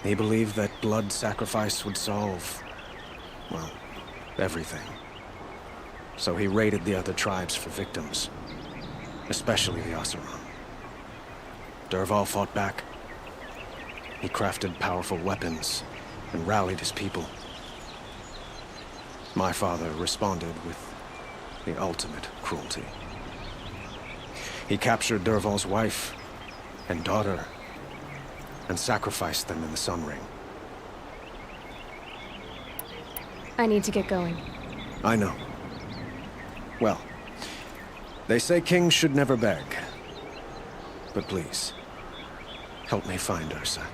He believed that blood sacrifice would solve, well, everything. So he raided the other tribes for victims, especially the Oseram. Dervahl fought back. He crafted powerful weapons and rallied his people. My father responded with the ultimate cruelty. He captured Dervahl's wife and daughter and sacrificed them in the Sun Ring. I need to get going. I know. Well, they say kings should never beg. But please, help me find Ursa.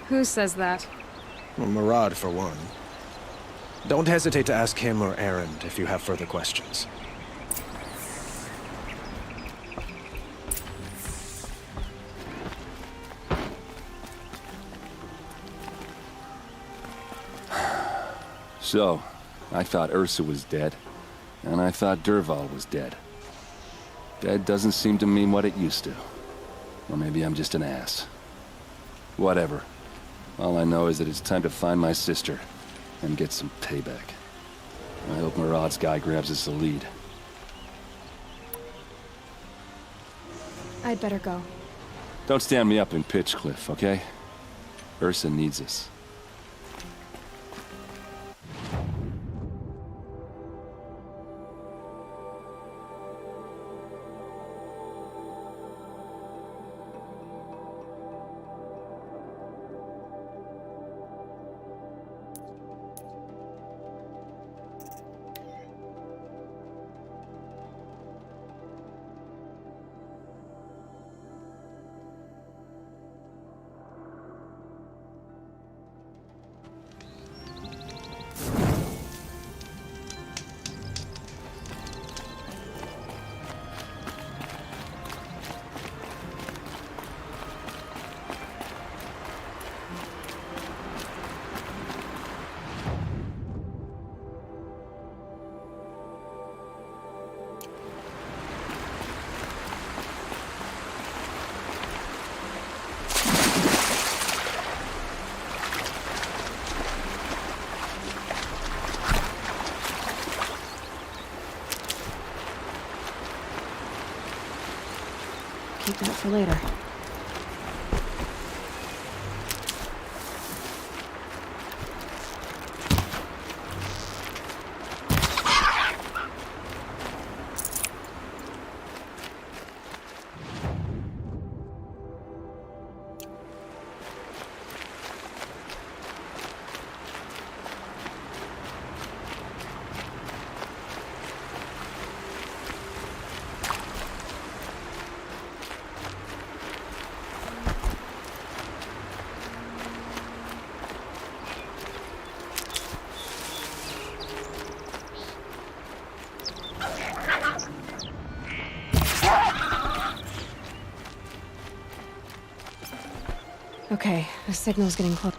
Who says that? Well, Murad, for one. Don't hesitate to ask him or Erend if you have further questions. So, I thought Ursa was dead, and I thought Dervahl was dead. Dead doesn't seem to mean what it used to. Or maybe I'm just an ass. Whatever. All I know is that it's time to find my sister and get some payback. I hope Murad's guy grabs us the lead. I'd better go. Don't stand me up in Pitchcliff, okay? Ursa needs us. Keep that for later. Okay, the signal's getting close.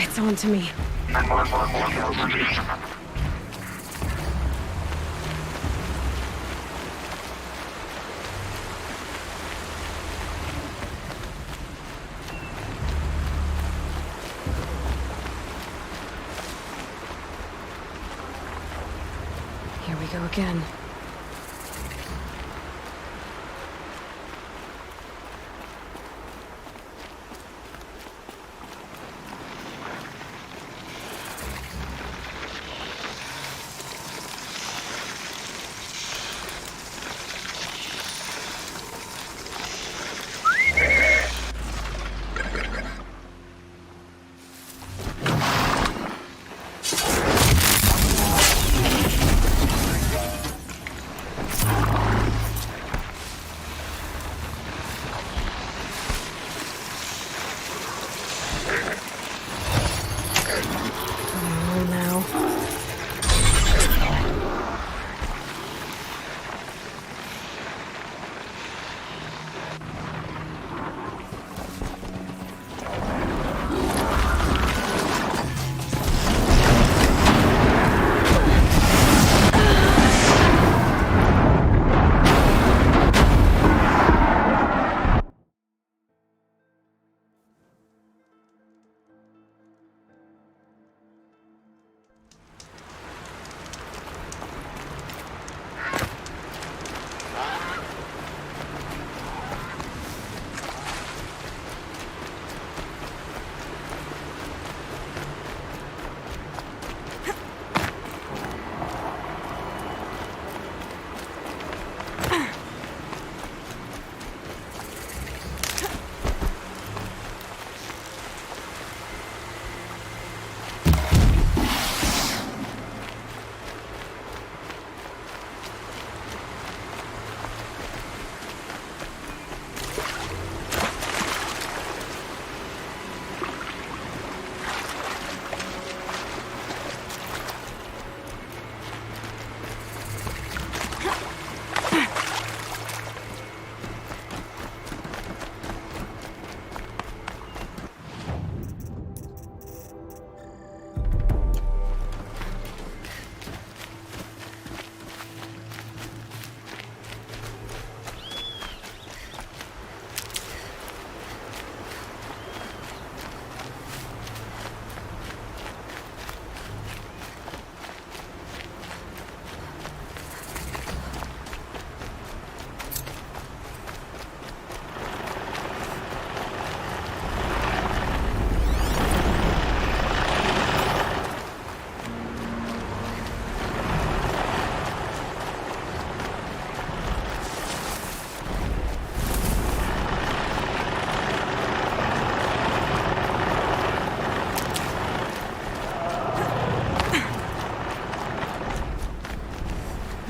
It's on to me. Here we go again.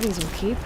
These will keep.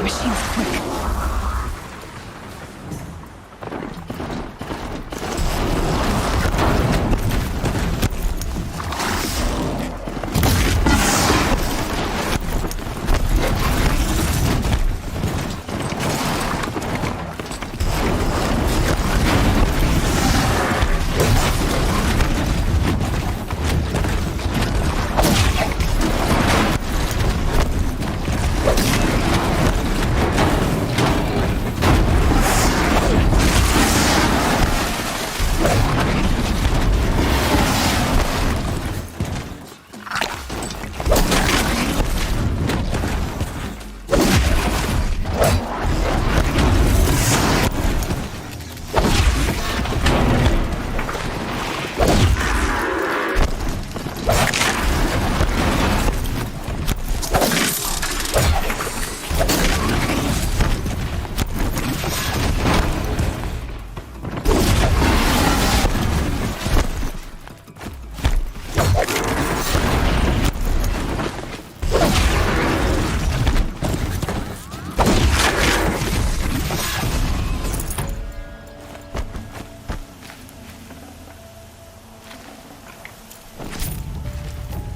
Machine's quick.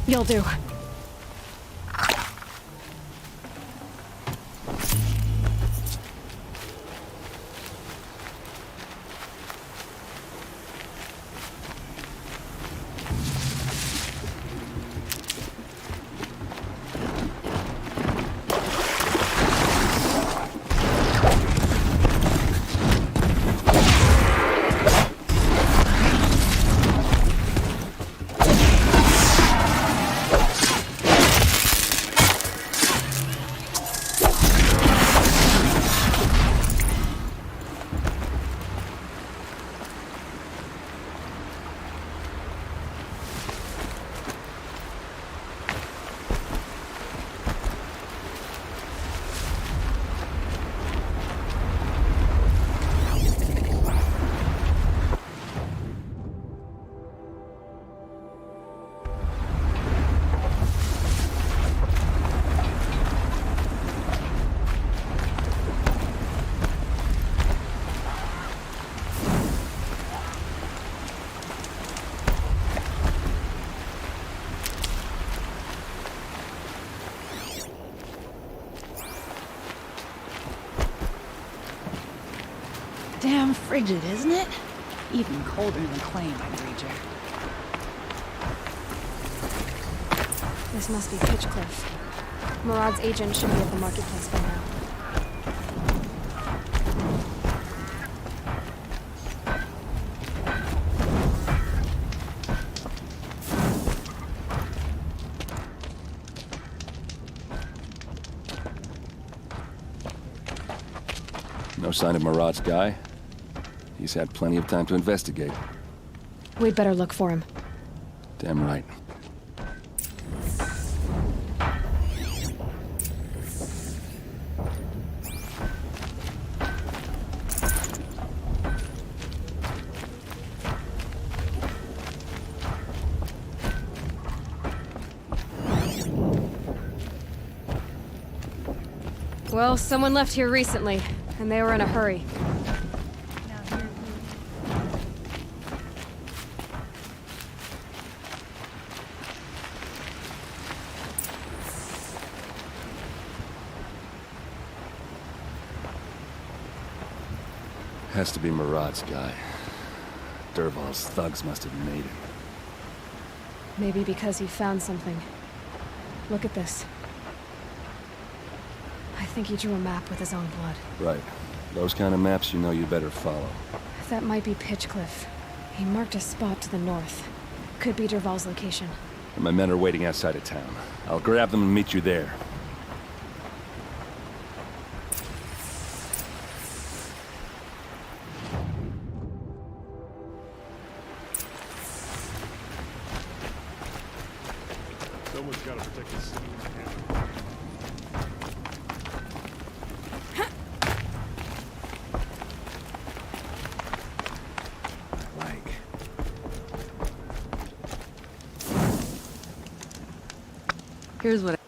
You'll do. frigid, isn't it? Even colder than Claim, I'd wager. This must be Pitchcliff. Murad's agent should be at the marketplace by now. No sign of Murad's guy. He's had plenty of time to investigate. We'd better look for him. Damn right. Well, someone left here recently, and they were in a hurry. Has to be Murad's guy. Dervahl's thugs must have made him. Maybe because he found something. Look at this. I think he drew a map with his own blood. Right. Those kind of maps you know you better follow. That might be Pitchcliff. He marked a spot to the north. Could be Dervahl's location. And my men are waiting outside of town. I'll grab them and meet you there. Someone's got to protect this. Here's what